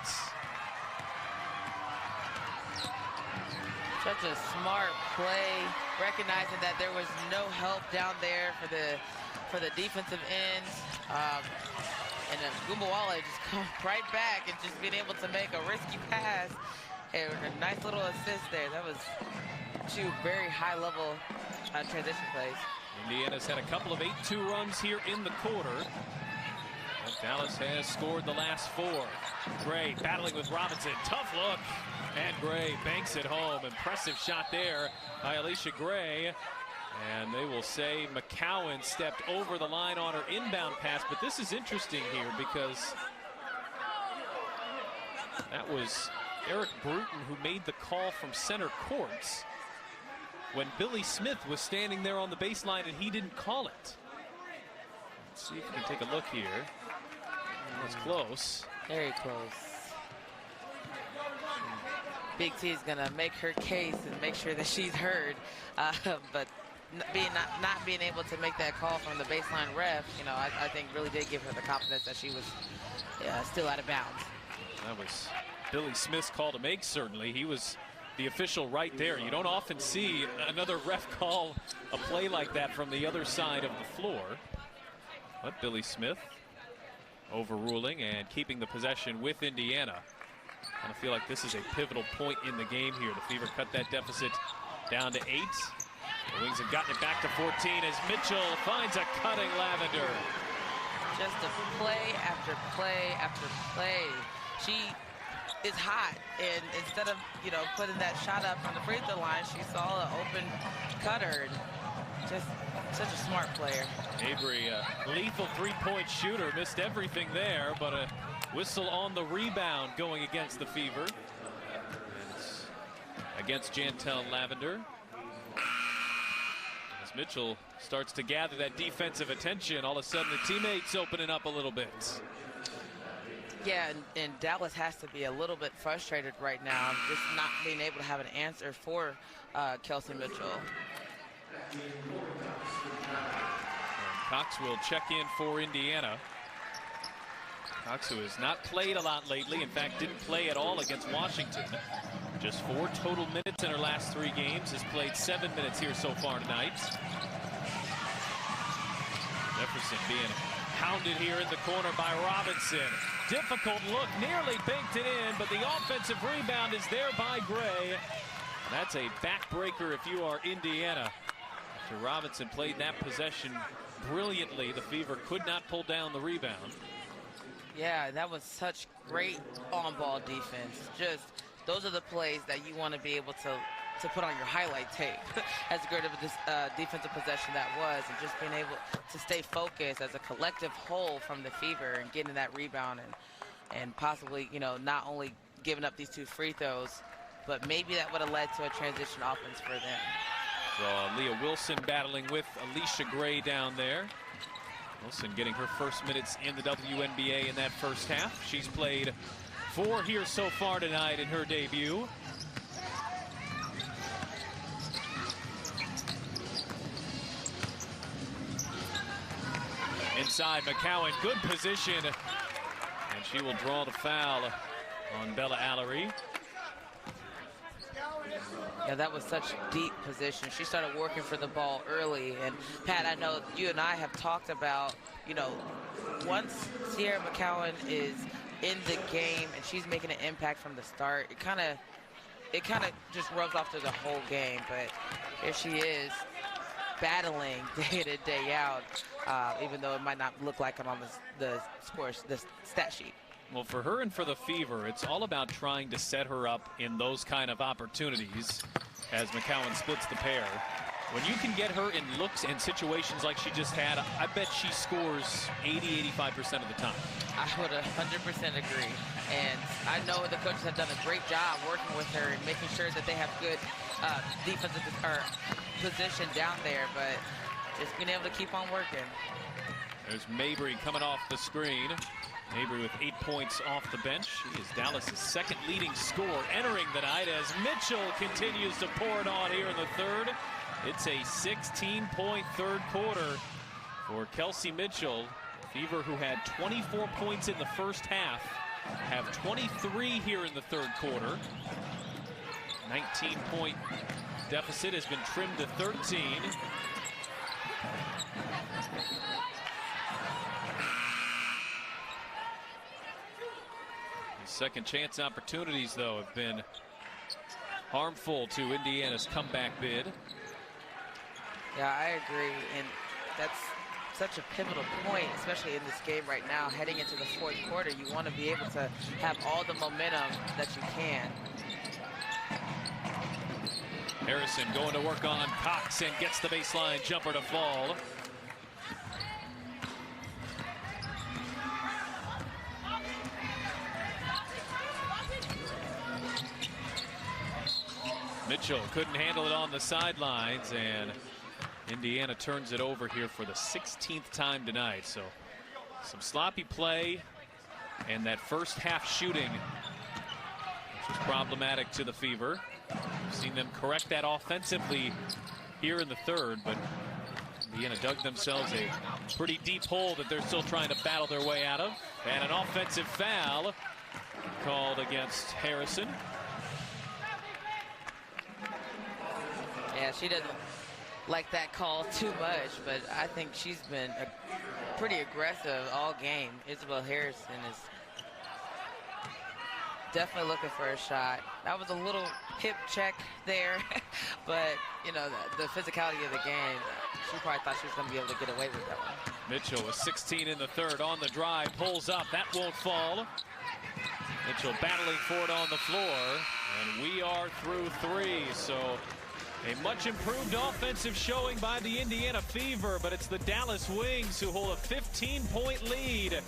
Such a smart play, recognizing that there was no help down there for the defensive ends. And then Agumbawale just come right back and just being able to make a risky pass. And a nice little assist there. That was 2 very high-level transition plays. Indiana's had a couple of 8-2 runs here in the quarter. But Dallas has scored the last 4. Gray battling with Robinson. Tough look. And Gray banks it home. Impressive shot there by Alicia Gray. And they will say McCowan stepped over the line on her inbound pass, but this is interesting here because that was Eric Bruton who made the call from center courts when Billy Smith was standing there on the baseline and he didn't call it. Let's see if we can take a look here. That's close. Very close. Big T is gonna make her case and make sure that she's heard, but not being able to make that call from the baseline ref, you know, I think really did give her the confidence that she was still out of bounds. That was Billy Smith's call to make, certainly. He was the official right there. You don't often see another ref call a play like that from the other side of the floor. But Billy Smith overruling and keeping the possession with Indiana. I feel like this is a pivotal point in the game here. The Fever cut that deficit down to 8. The Wings have gotten it back to 14 as Mitchell finds a cutting Lavender. Just a play after play after play. She is hot, and instead of, you know, putting that shot up from the free throw line, she saw an open cutter. And just such a smart player. Avery, lethal three-point shooter, missed everything there, but a whistle on the rebound going against the Fever. It's against Jantel Lavender. As Mitchell starts to gather that defensive attention, all of a sudden the teammates opening up a little bit. Yeah, and Dallas has to be a little bit frustrated right now, just not being able to have an answer for Kelsey Mitchell. And Cox will check in for Indiana. Cox, who has not played a lot lately, in fact didn't play at all against Washington. Just 4 total minutes in her last 3 games, has played 7 minutes here so far tonight. Jefferson being hounded here in the corner by Robinson. Difficult look, nearly banked it in, but the offensive rebound is there by Gray. That's a backbreaker if you are Indiana. After Robinson played that possession brilliantly, the Fever could not pull down the rebound. Yeah, that was such great on-ball defense. Just those are the plays that you want to be able to put on your highlight tape. As great of a defensive possession that was, and just being able to stay focused as a collective whole from the Fever and getting that rebound and possibly, you know, not only giving up these 2 free throws, but maybe that would have led to a transition offense for them. So Leah Wilson battling with Alicia Gray down there. Wilson getting her first minutes in the WNBA in that first half. She's played 4 here so far tonight in her debut. Inside McCowan, good position, and she will draw the foul on Bella Allery. Yeah, that was such deep position. She started working for the ball early. And Pat, I know you and I have talked about, you know, once Sierra McCowan is in the game and she's making an impact from the start, it kind of just rubs off to the whole game. But here she is, battling day in and day out, even though it might not look like it on the stat sheet. Well, for her and for the Fever, it's all about trying to set her up in those kind of opportunities as McCowan splits the pair. When you can get her in looks and situations like she just had, I bet she scores 80–85% of the time. I would 100% agree. And I know the coaches have done a great job working with her and making sure that they have good defensive position down there, but just being able to keep on working. There's Mabry coming off the screen. Mabry with 8 points off the bench. She is Dallas' second leading scorer entering the night as Mitchell continues to pour it on here in the third. It's a 16-point third quarter for Kelsey Mitchell. Fever, who had 24 points in the first half, have 23 here in the third quarter. 19-point deficit has been trimmed to 13. Second chance opportunities, though, have been harmful to Indiana's comeback bid. Yeah, I agree, and that's such a pivotal point, especially in this game right now. Heading into the fourth quarter, you want to be able to have all the momentum that you can. Harrison going to work on Cox and gets the baseline jumper to fall. Mitchell couldn't handle it on the sidelines, and Indiana turns it over here for the 16th time tonight. So some sloppy play and that first half shooting, which was problematic to the Fever. We've seen them correct that offensively here in the third, but Indiana dug themselves a pretty deep hole that they're still trying to battle their way out of. And an offensive foul called against Harrison. Yeah, she doesn't like that call too much, but I think she's been pretty aggressive all game. Isabel Harrison is definitely looking for a shot. That was a little hip check there, but, you know, the physicality of the game, she probably thought she was going to be able to get away with that one. Mitchell with 16 in the third on the drive, pulls up. That won't fall. Mitchell battling for it on the floor, and we are through three. So a much improved offensive showing by the Indiana Fever, but it's the Dallas Wings who hold a 15-point lead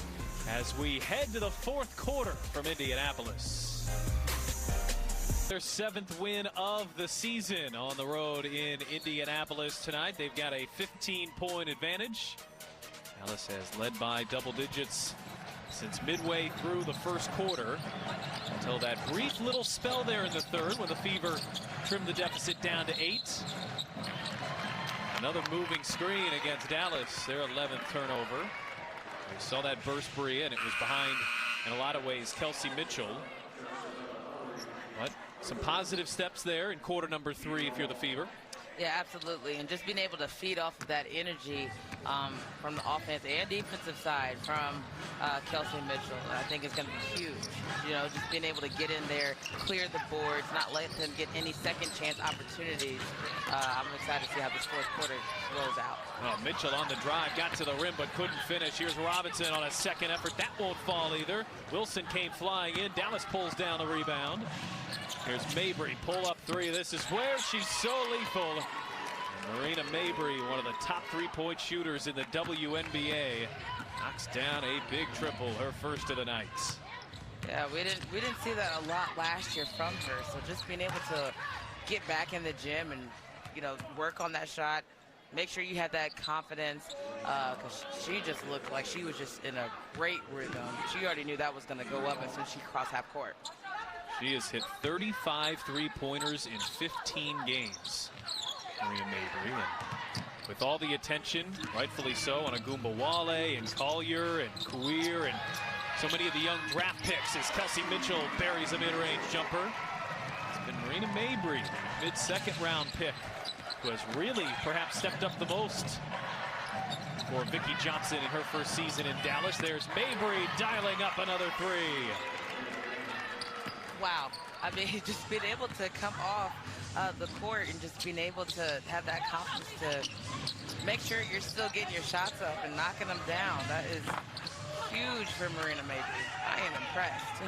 as we head to the fourth quarter from Indianapolis. Their 7th win of the season on the road in Indianapolis tonight. They've got a 15-point advantage. Dallas has led by double digits since midway through the first quarter, until that brief little spell there in the third when the Fever trimmed the deficit down to 8. Another moving screen against Dallas, their 11th turnover. We saw that burst Bria, and it was behind, in a lot of ways, Kelsey Mitchell. But some positive steps there in quarter number 3 if you're the Fever. Yeah, absolutely. And just being able to feed off of that energy from the offense and defensive side from Kelsey Mitchell, I think is going to be huge. You know, just being able to get in there, clear the boards, not let them get any second chance opportunities. I'm excited to see how this fourth quarter rolls out. Well, Mitchell on the drive, got to the rim but couldn't finish. Here's Robinson on a second effort. That won't fall either. Wilson came flying in. Dallas pulls down the rebound. Here's Mabry, pull up 3. This is where she's so lethal. And Marina Mabry, one of the top 3-point shooters in the WNBA, knocks down a big triple, her first of the night. Yeah, we didn't see that a lot last year from her. So just being able to get back in the gym and, you know, work on that shot, make sure you have that confidence, because she just looked like she was just in a great rhythm. She already knew that was going to go up as soon as she crossed half court. She has hit 35 3-pointers in 15 games, Marina Mabry. And with all the attention, rightfully so, on Agumbawale and Collier and Couir and so many of the young draft picks, as Kelsey Mitchell buries a mid-range jumper. It's been Marina Mabry, mid-second round pick, who has really perhaps stepped up the most for Vicki Johnson in her first season in Dallas. There's Mabry dialing up another 3. Wow. I mean, just being able to come off the court and just being able to have that confidence to make sure you're still getting your shots up and knocking them down. That is huge for Marina Mabry. I am impressed.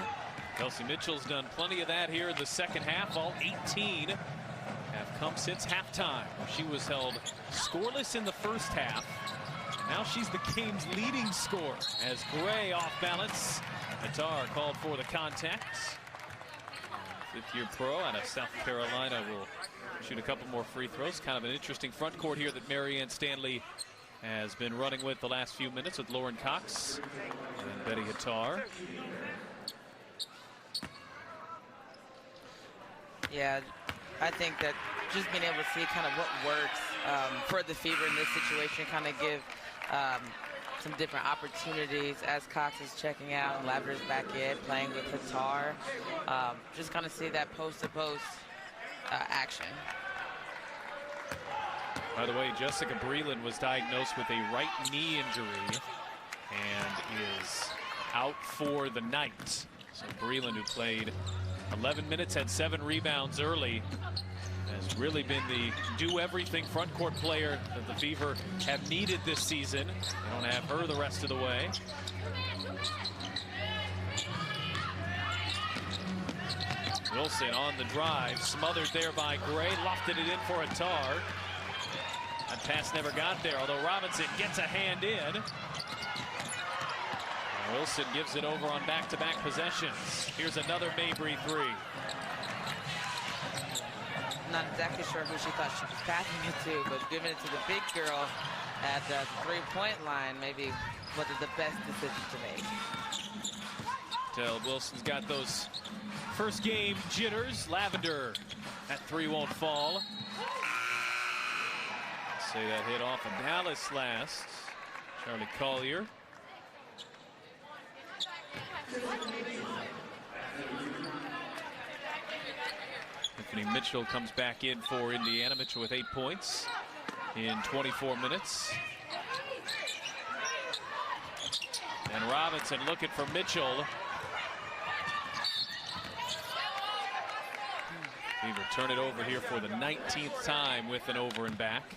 Kelsey Mitchell's done plenty of that here in the second half. All 18 have come since halftime. She was held scoreless in the first half. Now she's the game's leading scorer as Gray off balance. Tatar called for the contact. Fifth-year pro out of South Carolina will shoot a couple more free throws. Kind of an interesting front court here that Marianne Stanley has been running with the last few minutes with Lauren Cox and Betty Hattar. Yeah, I think that just being able to see kind of what works for the Fever in this situation, kind of give some different opportunities as Cox is checking out and Laver's back in, playing with Hattar. Just kind of see that post-to-post action. By the way, Jessica Breland was diagnosed with a right knee injury and is out for the night. So Breland, who played 11 minutes, had 7 rebounds early, has really been the do-everything front court player that the Fever have needed this season. They don't have her the rest of the way. Wilson Wilson on the drive, smothered there by Gray, lofted it in for a tar. That pass never got there, although Robinson gets a hand in. Wilson gives it over on back-to-back possessions. Here's another Mabry three. Not exactly sure who she thought she was passing it to, but giving it to the big girl at the three-point line maybe wasn't the best decision to make. Tell Wilson's got those first game jitters. Lavender, that three won't fall. Say that hit off of Dallas last. Charlie Collier. Tiffany Mitchell comes back in for Indiana. Mitchell with 8 points in 24 minutes. And Robinson looking for Mitchell. Fever turn it over here for the 19th time with an over and back.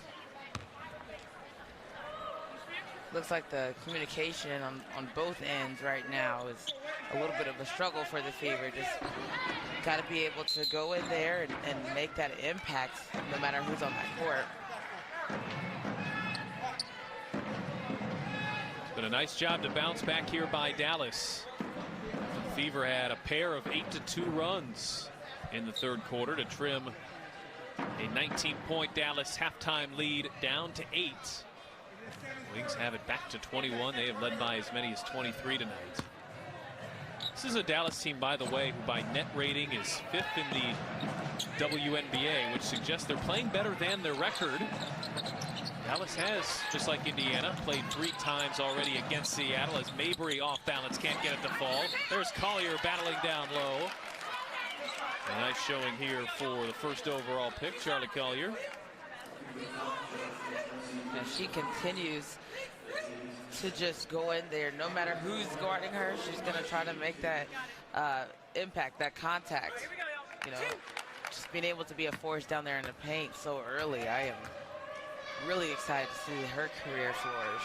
Looks like the communication on both ends right now is a little bit of a struggle for the Fever. Just got to be able to go in there and make that impact no matter who's on that court. But a nice job to bounce back here by Dallas. The Fever had a pair of 8-2 runs in the third quarter to trim a 19-point Dallas halftime lead down to 8. Wings have it back to 21. They have led by as many as 23 tonight. This is a Dallas team, by the way, who by net rating is 5th in the WNBA, which suggests they're playing better than their record. Dallas has, just like Indiana, played 3 times already against Seattle as Mabry off balance, can't get it to fall. There's Collier battling down low. A nice showing here for the first overall pick, Charlie Collier. And she continues to just go in there. No matter who's guarding her, she's going to try to make that impact, that contact. You know, just being able to be a force down there in the paint so early. I am really excited to see her career flourish.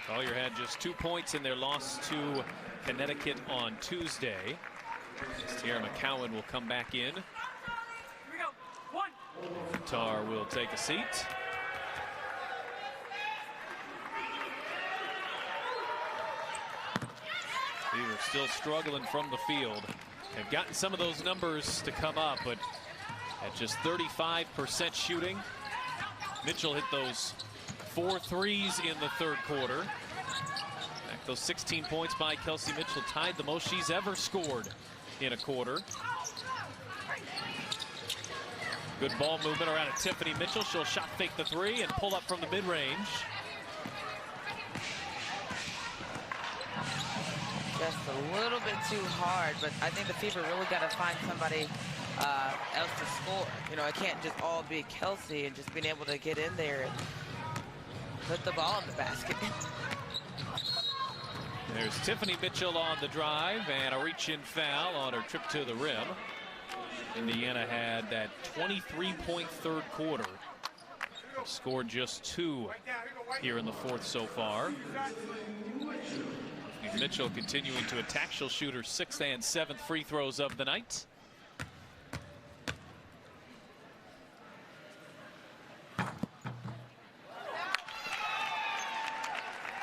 Collier had just 2 points in their loss to Connecticut on Tuesday. Tierra McCowan will come back in. Tar will take a seat. Fever still struggling from the field. They've gotten some of those numbers to come up, but at just 35% shooting. Mitchell hit those 4 threes in the third quarter. Back those 16 points by Kelsey Mitchell tied the most she's ever scored in a quarter. Good ball movement around at Tiffany Mitchell. She'll shot fake the 3 and pull up from the mid-range. Just a little bit too hard, but I think the Fever really got to find somebody else to score. You know, it can't just all be Kelsey, and just being able to get in there and put the ball in the basket. There's Tiffany Mitchell on the drive and a reach-in foul on her trip to the rim. Indiana had that 23-point third quarter. Scored just 2 here in the fourth so far. Mitchell continuing to attack. She'll shoot her 6th and 7th free throws of the night.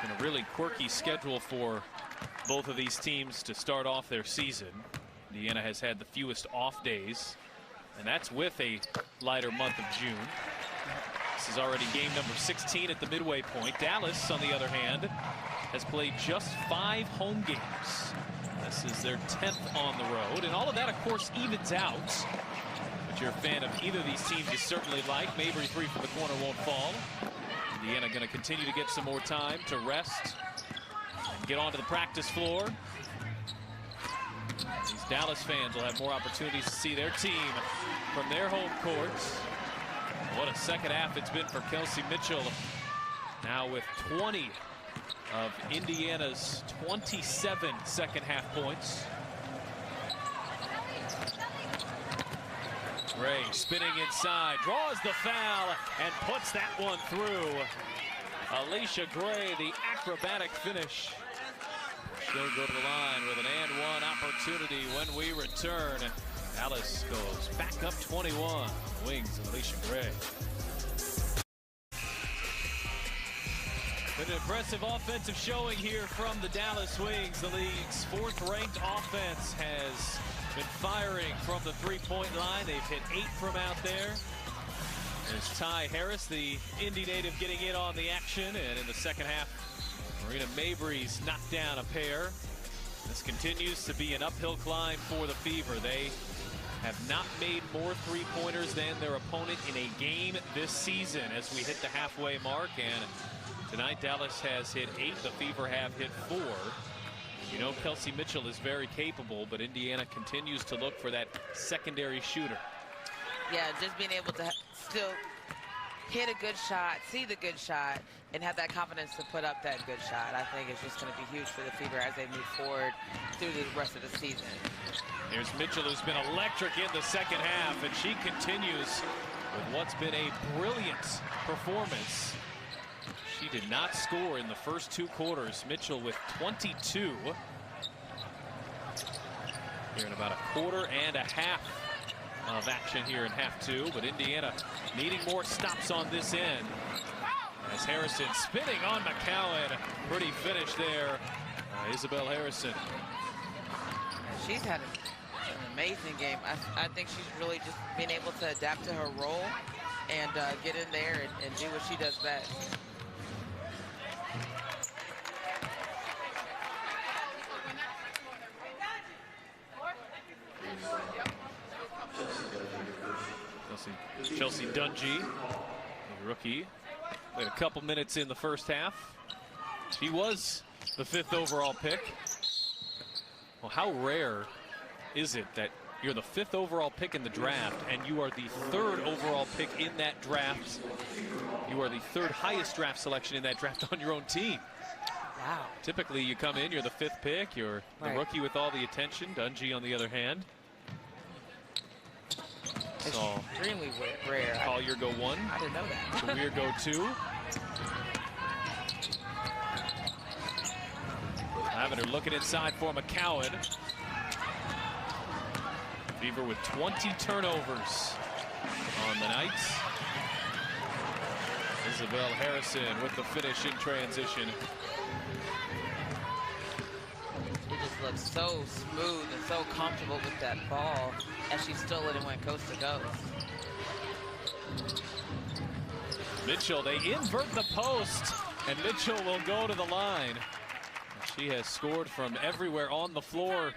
Been a really quirky schedule for both of these teams to start off their season. Indiana has had the fewest off days, and that's with a lighter month of June. This is already game number 16 at the midway point. Dallas, on the other hand, has played just 5 home games. This is their 10th on the road, and all of that, of course, evens out. But you're a fan of either of these teams, you certainly like. Mabry 3 from the corner won't fall. Indiana going to continue to get some more time to rest and get onto the practice floor. These Dallas fans will have more opportunities to see their team from their home courts. What a second half it's been for Kelsey Mitchell. Now with 20 of Indiana's 27 second half points. Gray spinning inside, draws the foul, and puts that one through. Alicia Gray, the acrobatic finish. She'll go to the line with an and one opportunity when we return. Dallas goes back up 21. Wings and Alicia Gray. An impressive offensive showing here from the Dallas Wings. The league's fourth-ranked offense has been firing from the three-point line. They've hit 8 from out there. There's Ty Harris, the Indy native, getting in on the action. And in the second half, Marina Mabry's knocked down a pair. This continues to be an uphill climb for the Fever. They have not made more three-pointers than their opponent in a game this season as we hit the halfway mark. And tonight, Dallas has hit 8. The Fever have hit 4. You know, Kelsey Mitchell is very capable, but Indiana continues to look for that secondary shooter. Yeah, just being able to still hit a good shot, see the good shot, and have that confidence to put up that good shot, I think is just going to be huge for the Fever as they move forward through the rest of the season. Here's Mitchell, who's been electric in the second half, and she continues with what's been a brilliant performance. She did not score in the first 2 quarters. Mitchell with 22. Here in about a quarter and a half of action here in half 2, but Indiana needing more stops on this end. As Harrison spinning on McCowan. Pretty finish there. Isabel Harrison. She's had an amazing game. I think she's really just been able to adapt to her role and get in there and do what she does best. Chelsea Dungy, the rookie, played a couple minutes in the first half. She was the 5th overall pick. Well, how rare is it that you're the 5th overall pick in the draft and you are the 3rd overall pick in that draft? You are the 3rd highest draft selection in that draft on your own team. Wow. Typically, you come in, you're the 5th pick, you're the rookie with all the attention. Dungy, on the other hand, extremely rare. Collier go 1. I didn't know that. Weir go 2. Lavender looking inside for McCowan. Fever with 20 turnovers on the night. Isabel Harrison with the finish in transition. She just looks so smooth and so comfortable with that ball as she stole it and went coast to coast. Mitchell, they invert the post, and Mitchell will go to the line. She has scored from everywhere on the floor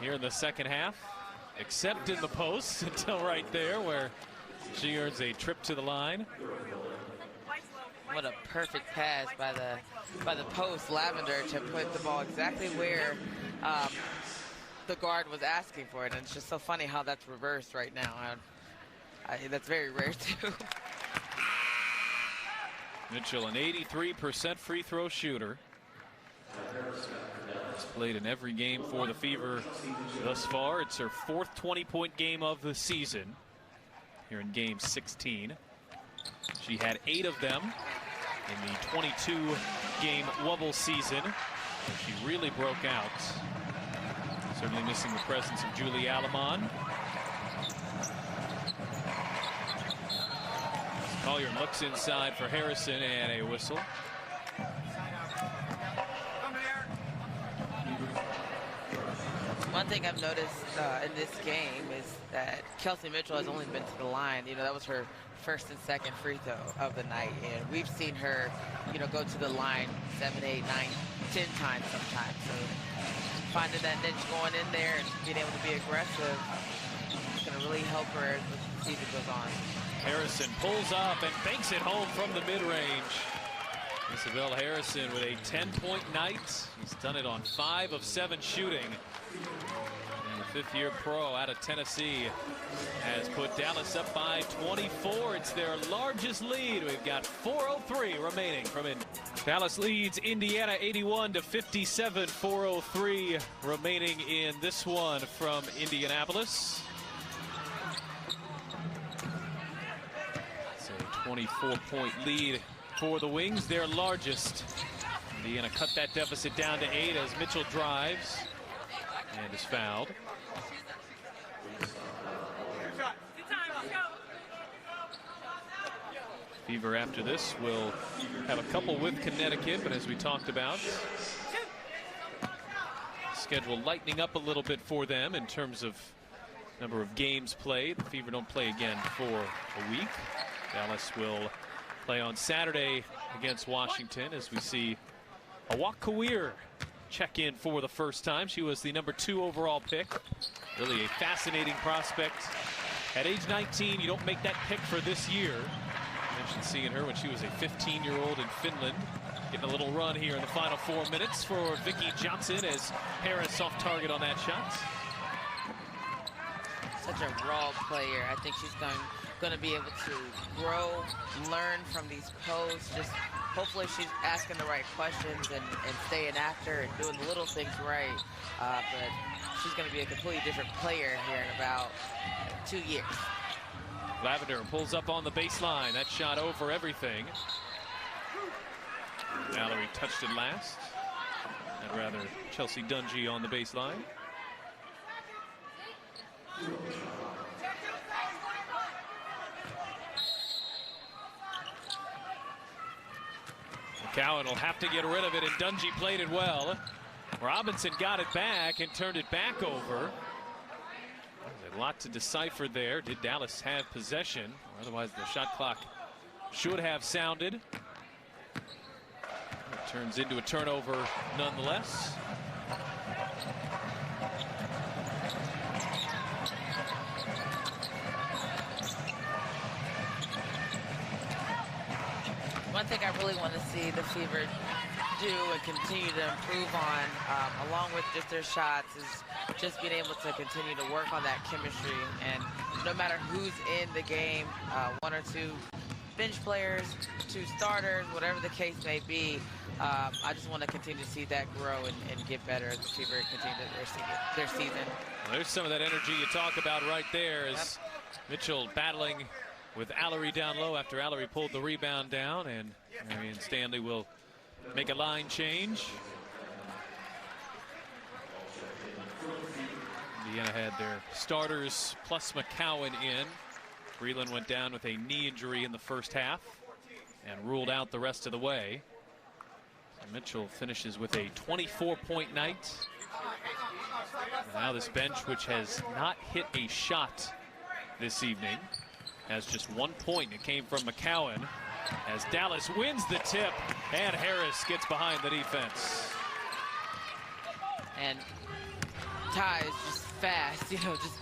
here in the second half, except in the post until right there where she earns a trip to the line. What a perfect pass by the post, Lavender, to put the ball exactly where the guard was asking for it. And it's just so funny how that's reversed right now. That's very rare too. Mitchell, an 83% free throw shooter. Has played in every game for the Fever thus far. It's her 4th 20-point game of the season here in game 16. She had 8 of them in the 22-game Wubble season. She really broke out. Certainly missing the presence of Julie Alamon. Collier looks inside for Harrison and a whistle. One thing I've noticed in this game is that Kelsey Mitchell has only been to the line. You know, that was her 1st and 2nd free throw of the night. And we've seen her, you know, go to the line 7, 8, 9, 10 times sometimes. So finding that niche going in there and being able to be aggressive is going to really help her as the season goes on. Harrison pulls up and banks it home from the mid-range. Isabel Harrison with a 10-point night. He's done it on 5 of 7 shooting. And the 5th-year pro out of Tennessee has put Dallas up by 24. It's their largest lead. We've got 4:03 remaining from Indy. Dallas leads Indiana 81-57. 4:03 remaining in this one from Indianapolis. 24-point lead for the Wings, their largest Indiana cut that deficit down to 8 as Mitchell drives and is fouled. Fever after this will have a couple with Connecticut, but as we talked about, schedule lightening up a little bit for them in terms of number of games played. The Fever don't play again for a week. Dallas will play on Saturday against Washington as we see Awak Kawir check in for the first time. She was the number 2 overall pick. Really a fascinating prospect. At age 19, you don't make that pick for this year. I mentioned seeing her when she was a 15-year-old in Finland. Getting a little run here in the final 4 minutes for Vicky Johnson as Harris off target on that shot. Such a raw player. I think she's going to be able to grow, learn from these posts. Just hopefully she's asking the right questions and staying after and doing the little things right. But she's going to be a completely different player here in about 2 years. Lavender pulls up on the baseline. That shot over everything. Mallory touched it last. And rather Chelsea Dungy on the baseline. McCowan will have to get rid of it, and Dungy played it well. Robinson got it back and turned it back over. There's a lot to decipher there. Did Dallas have possession? Otherwise, the shot clock should have sounded. It turns into a turnover nonetheless. One thing I really want to see the Fever do and continue to improve on, along with just their shots, is just being able to continue to work on that chemistry. And no matter who's in the game, 1 or 2 bench players, 2 starters, whatever the case may be, I just want to continue to see that grow and get better as the Fever continue their season. Well, there's some of that energy you talk about right there as Mitchell battling with Allery down low after Allery pulled the rebound down, and Marion Stanley will make a line change. Indiana had their starters plus McCowan in. Breland went down with a knee injury in the first half and ruled out the rest of the way. So Mitchell finishes with a 24-point night. And now this bench, which has not hit a shot this evening, has just 1 point. It came from McCowan as Dallas wins the tip, and Harris gets behind the defense. And Ty is just fast, just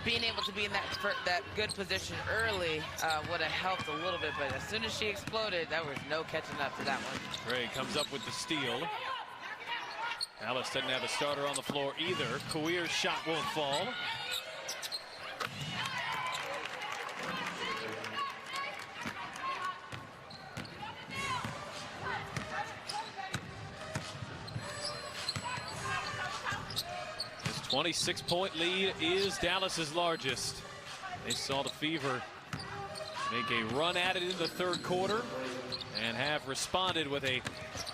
being able to be in that good position early would have helped a little bit, but as soon as she exploded, there was no catching up to that one. Gray comes up with the steal. Dallas doesn't have a starter on the floor either. Kawir's shot won't fall. This 26-point lead is Dallas's largest. They saw the Fever make a run at it in the third quarter and have responded with a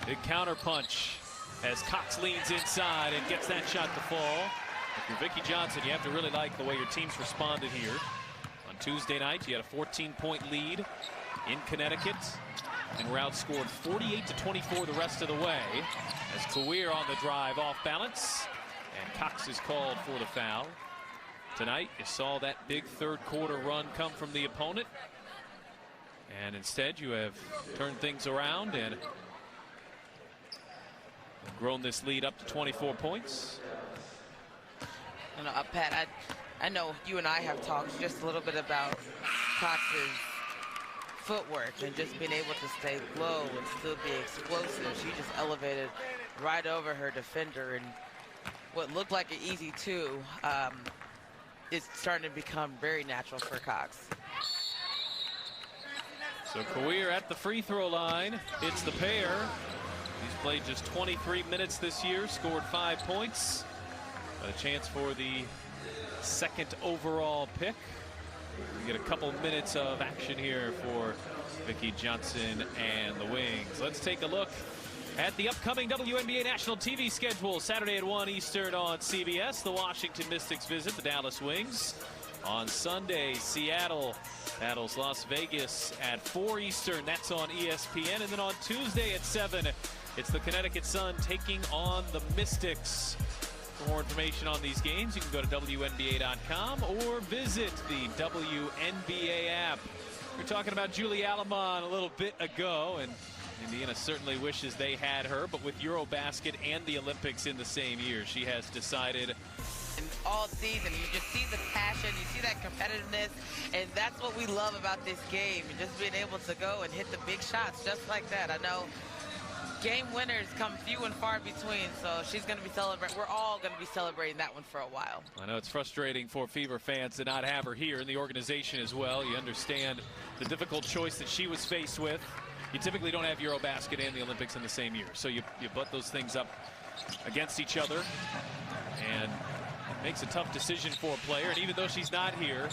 big counter punch as Cox leans inside and gets that shot to fall. If you're Vicky Johnson, you have to really like the way your team's responded here. On Tuesday night, you had a 14-point lead in Connecticut and were outscored 48-24 the rest of the way as Kawir on the drive off balance, and Cox is called for the foul. Tonight, you saw that big third quarter run come from the opponent, and instead you have turned things around and grown this lead up to 24 points. Pat, I know you and I have talked just a little bit about Cox's footwork and just being able to stay low and still be explosive. She just elevated right over her defender, and what looked like an easy 2 is starting to become very natural for Cox. So Kawir at the free throw line hits the pair. He's played just 23 minutes this year, scored 5 points. Got a chance for the second overall pick. We get a couple minutes of action here for Vicky Johnson and the Wings. Let's take a look At the upcoming WNBA national TV schedule, Saturday at 1 Eastern on CBS, the Washington Mystics visit the Dallas Wings. On Sunday, Seattle battles Las Vegas at 4 Eastern. That's on ESPN. And then on Tuesday at 7, it's the Connecticut Sun taking on the Mystics. For more information on these games, you can go to WNBA.com or visit the WNBA app. We were talking about Julie Alamon a little bit ago, and Indiana certainly wishes they had her, but with Eurobasket and the Olympics in the same year, she has decided. And all season, you just see the passion, you see that competitiveness, and that's what we love about this game, and just being able to go and hit the big shots just like that. I know game winners come few and far between, so she's going to be celebrating. We're all going to be celebrating that one for a while. I know it's frustrating for Fever fans to not have her here in the organization as well. You understand the difficult choice that she was faced with. You typically don't have Eurobasket and the Olympics in the same year, so you butt those things up against each other, and it makes a tough decision for a player. And even though she's not here,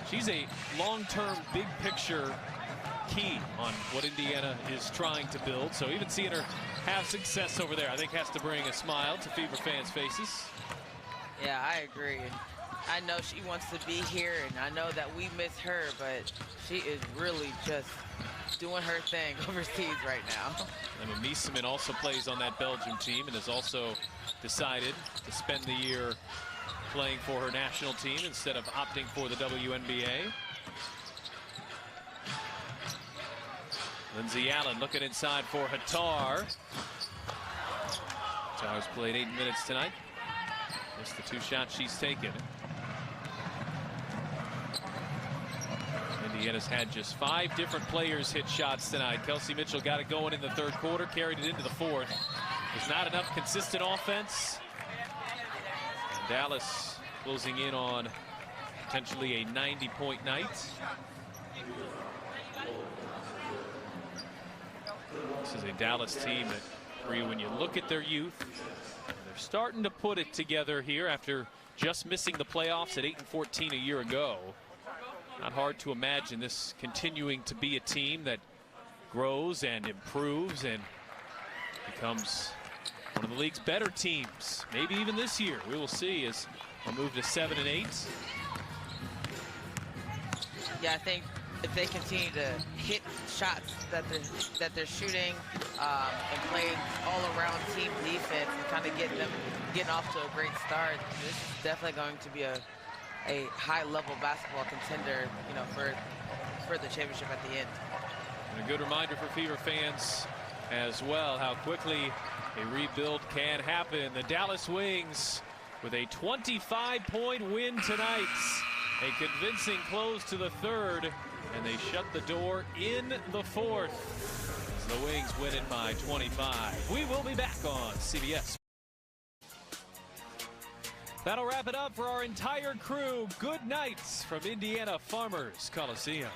she's a long-term, big picture key on what Indiana is trying to build. So even seeing her have success over there, I think has to bring a smile to Fever fans' faces. Yeah, I agree. And I know she wants to be here, and I know that we miss her, but she is really just doing her thing overseas right now. Emma Miesemann also plays on that Belgium team and has also decided to spend the year playing for her national team instead of opting for the WNBA. Lindsay Allen looking inside for Hattar. Hattar's played 8 minutes tonight. Just the 2 shots she's taken. Indiana's had just 5 different players hit shots tonight. Kelsey Mitchell got it going in the 3rd quarter, carried it into the 4th. There's not enough consistent offense. And Dallas closing in on potentially a 90-point night. This is a Dallas team that, when you look at their youth, they're starting to put it together here after just missing the playoffs at 8-14 a year ago. Not hard to imagine this continuing to be a team that grows and improves and becomes one of the league's better teams. Maybe even this year. We will see as we'll move to 7 and 8. Yeah, I think if they continue to hit shots that they're shooting and playing all-around team defense and kind of getting off to a great start, this is definitely going to be a high-level basketball contender, you know, for the championship at the end. And a good reminder for Fever fans as well how quickly a rebuild can happen. The Dallas Wings with a 25-point win tonight. A convincing close to the 3rd, and they shut the door in the 4th. As the Wings win it by 25. We will be back on CBS. That'll wrap it up for our entire crew. Good nights from Indiana Farmers Coliseum.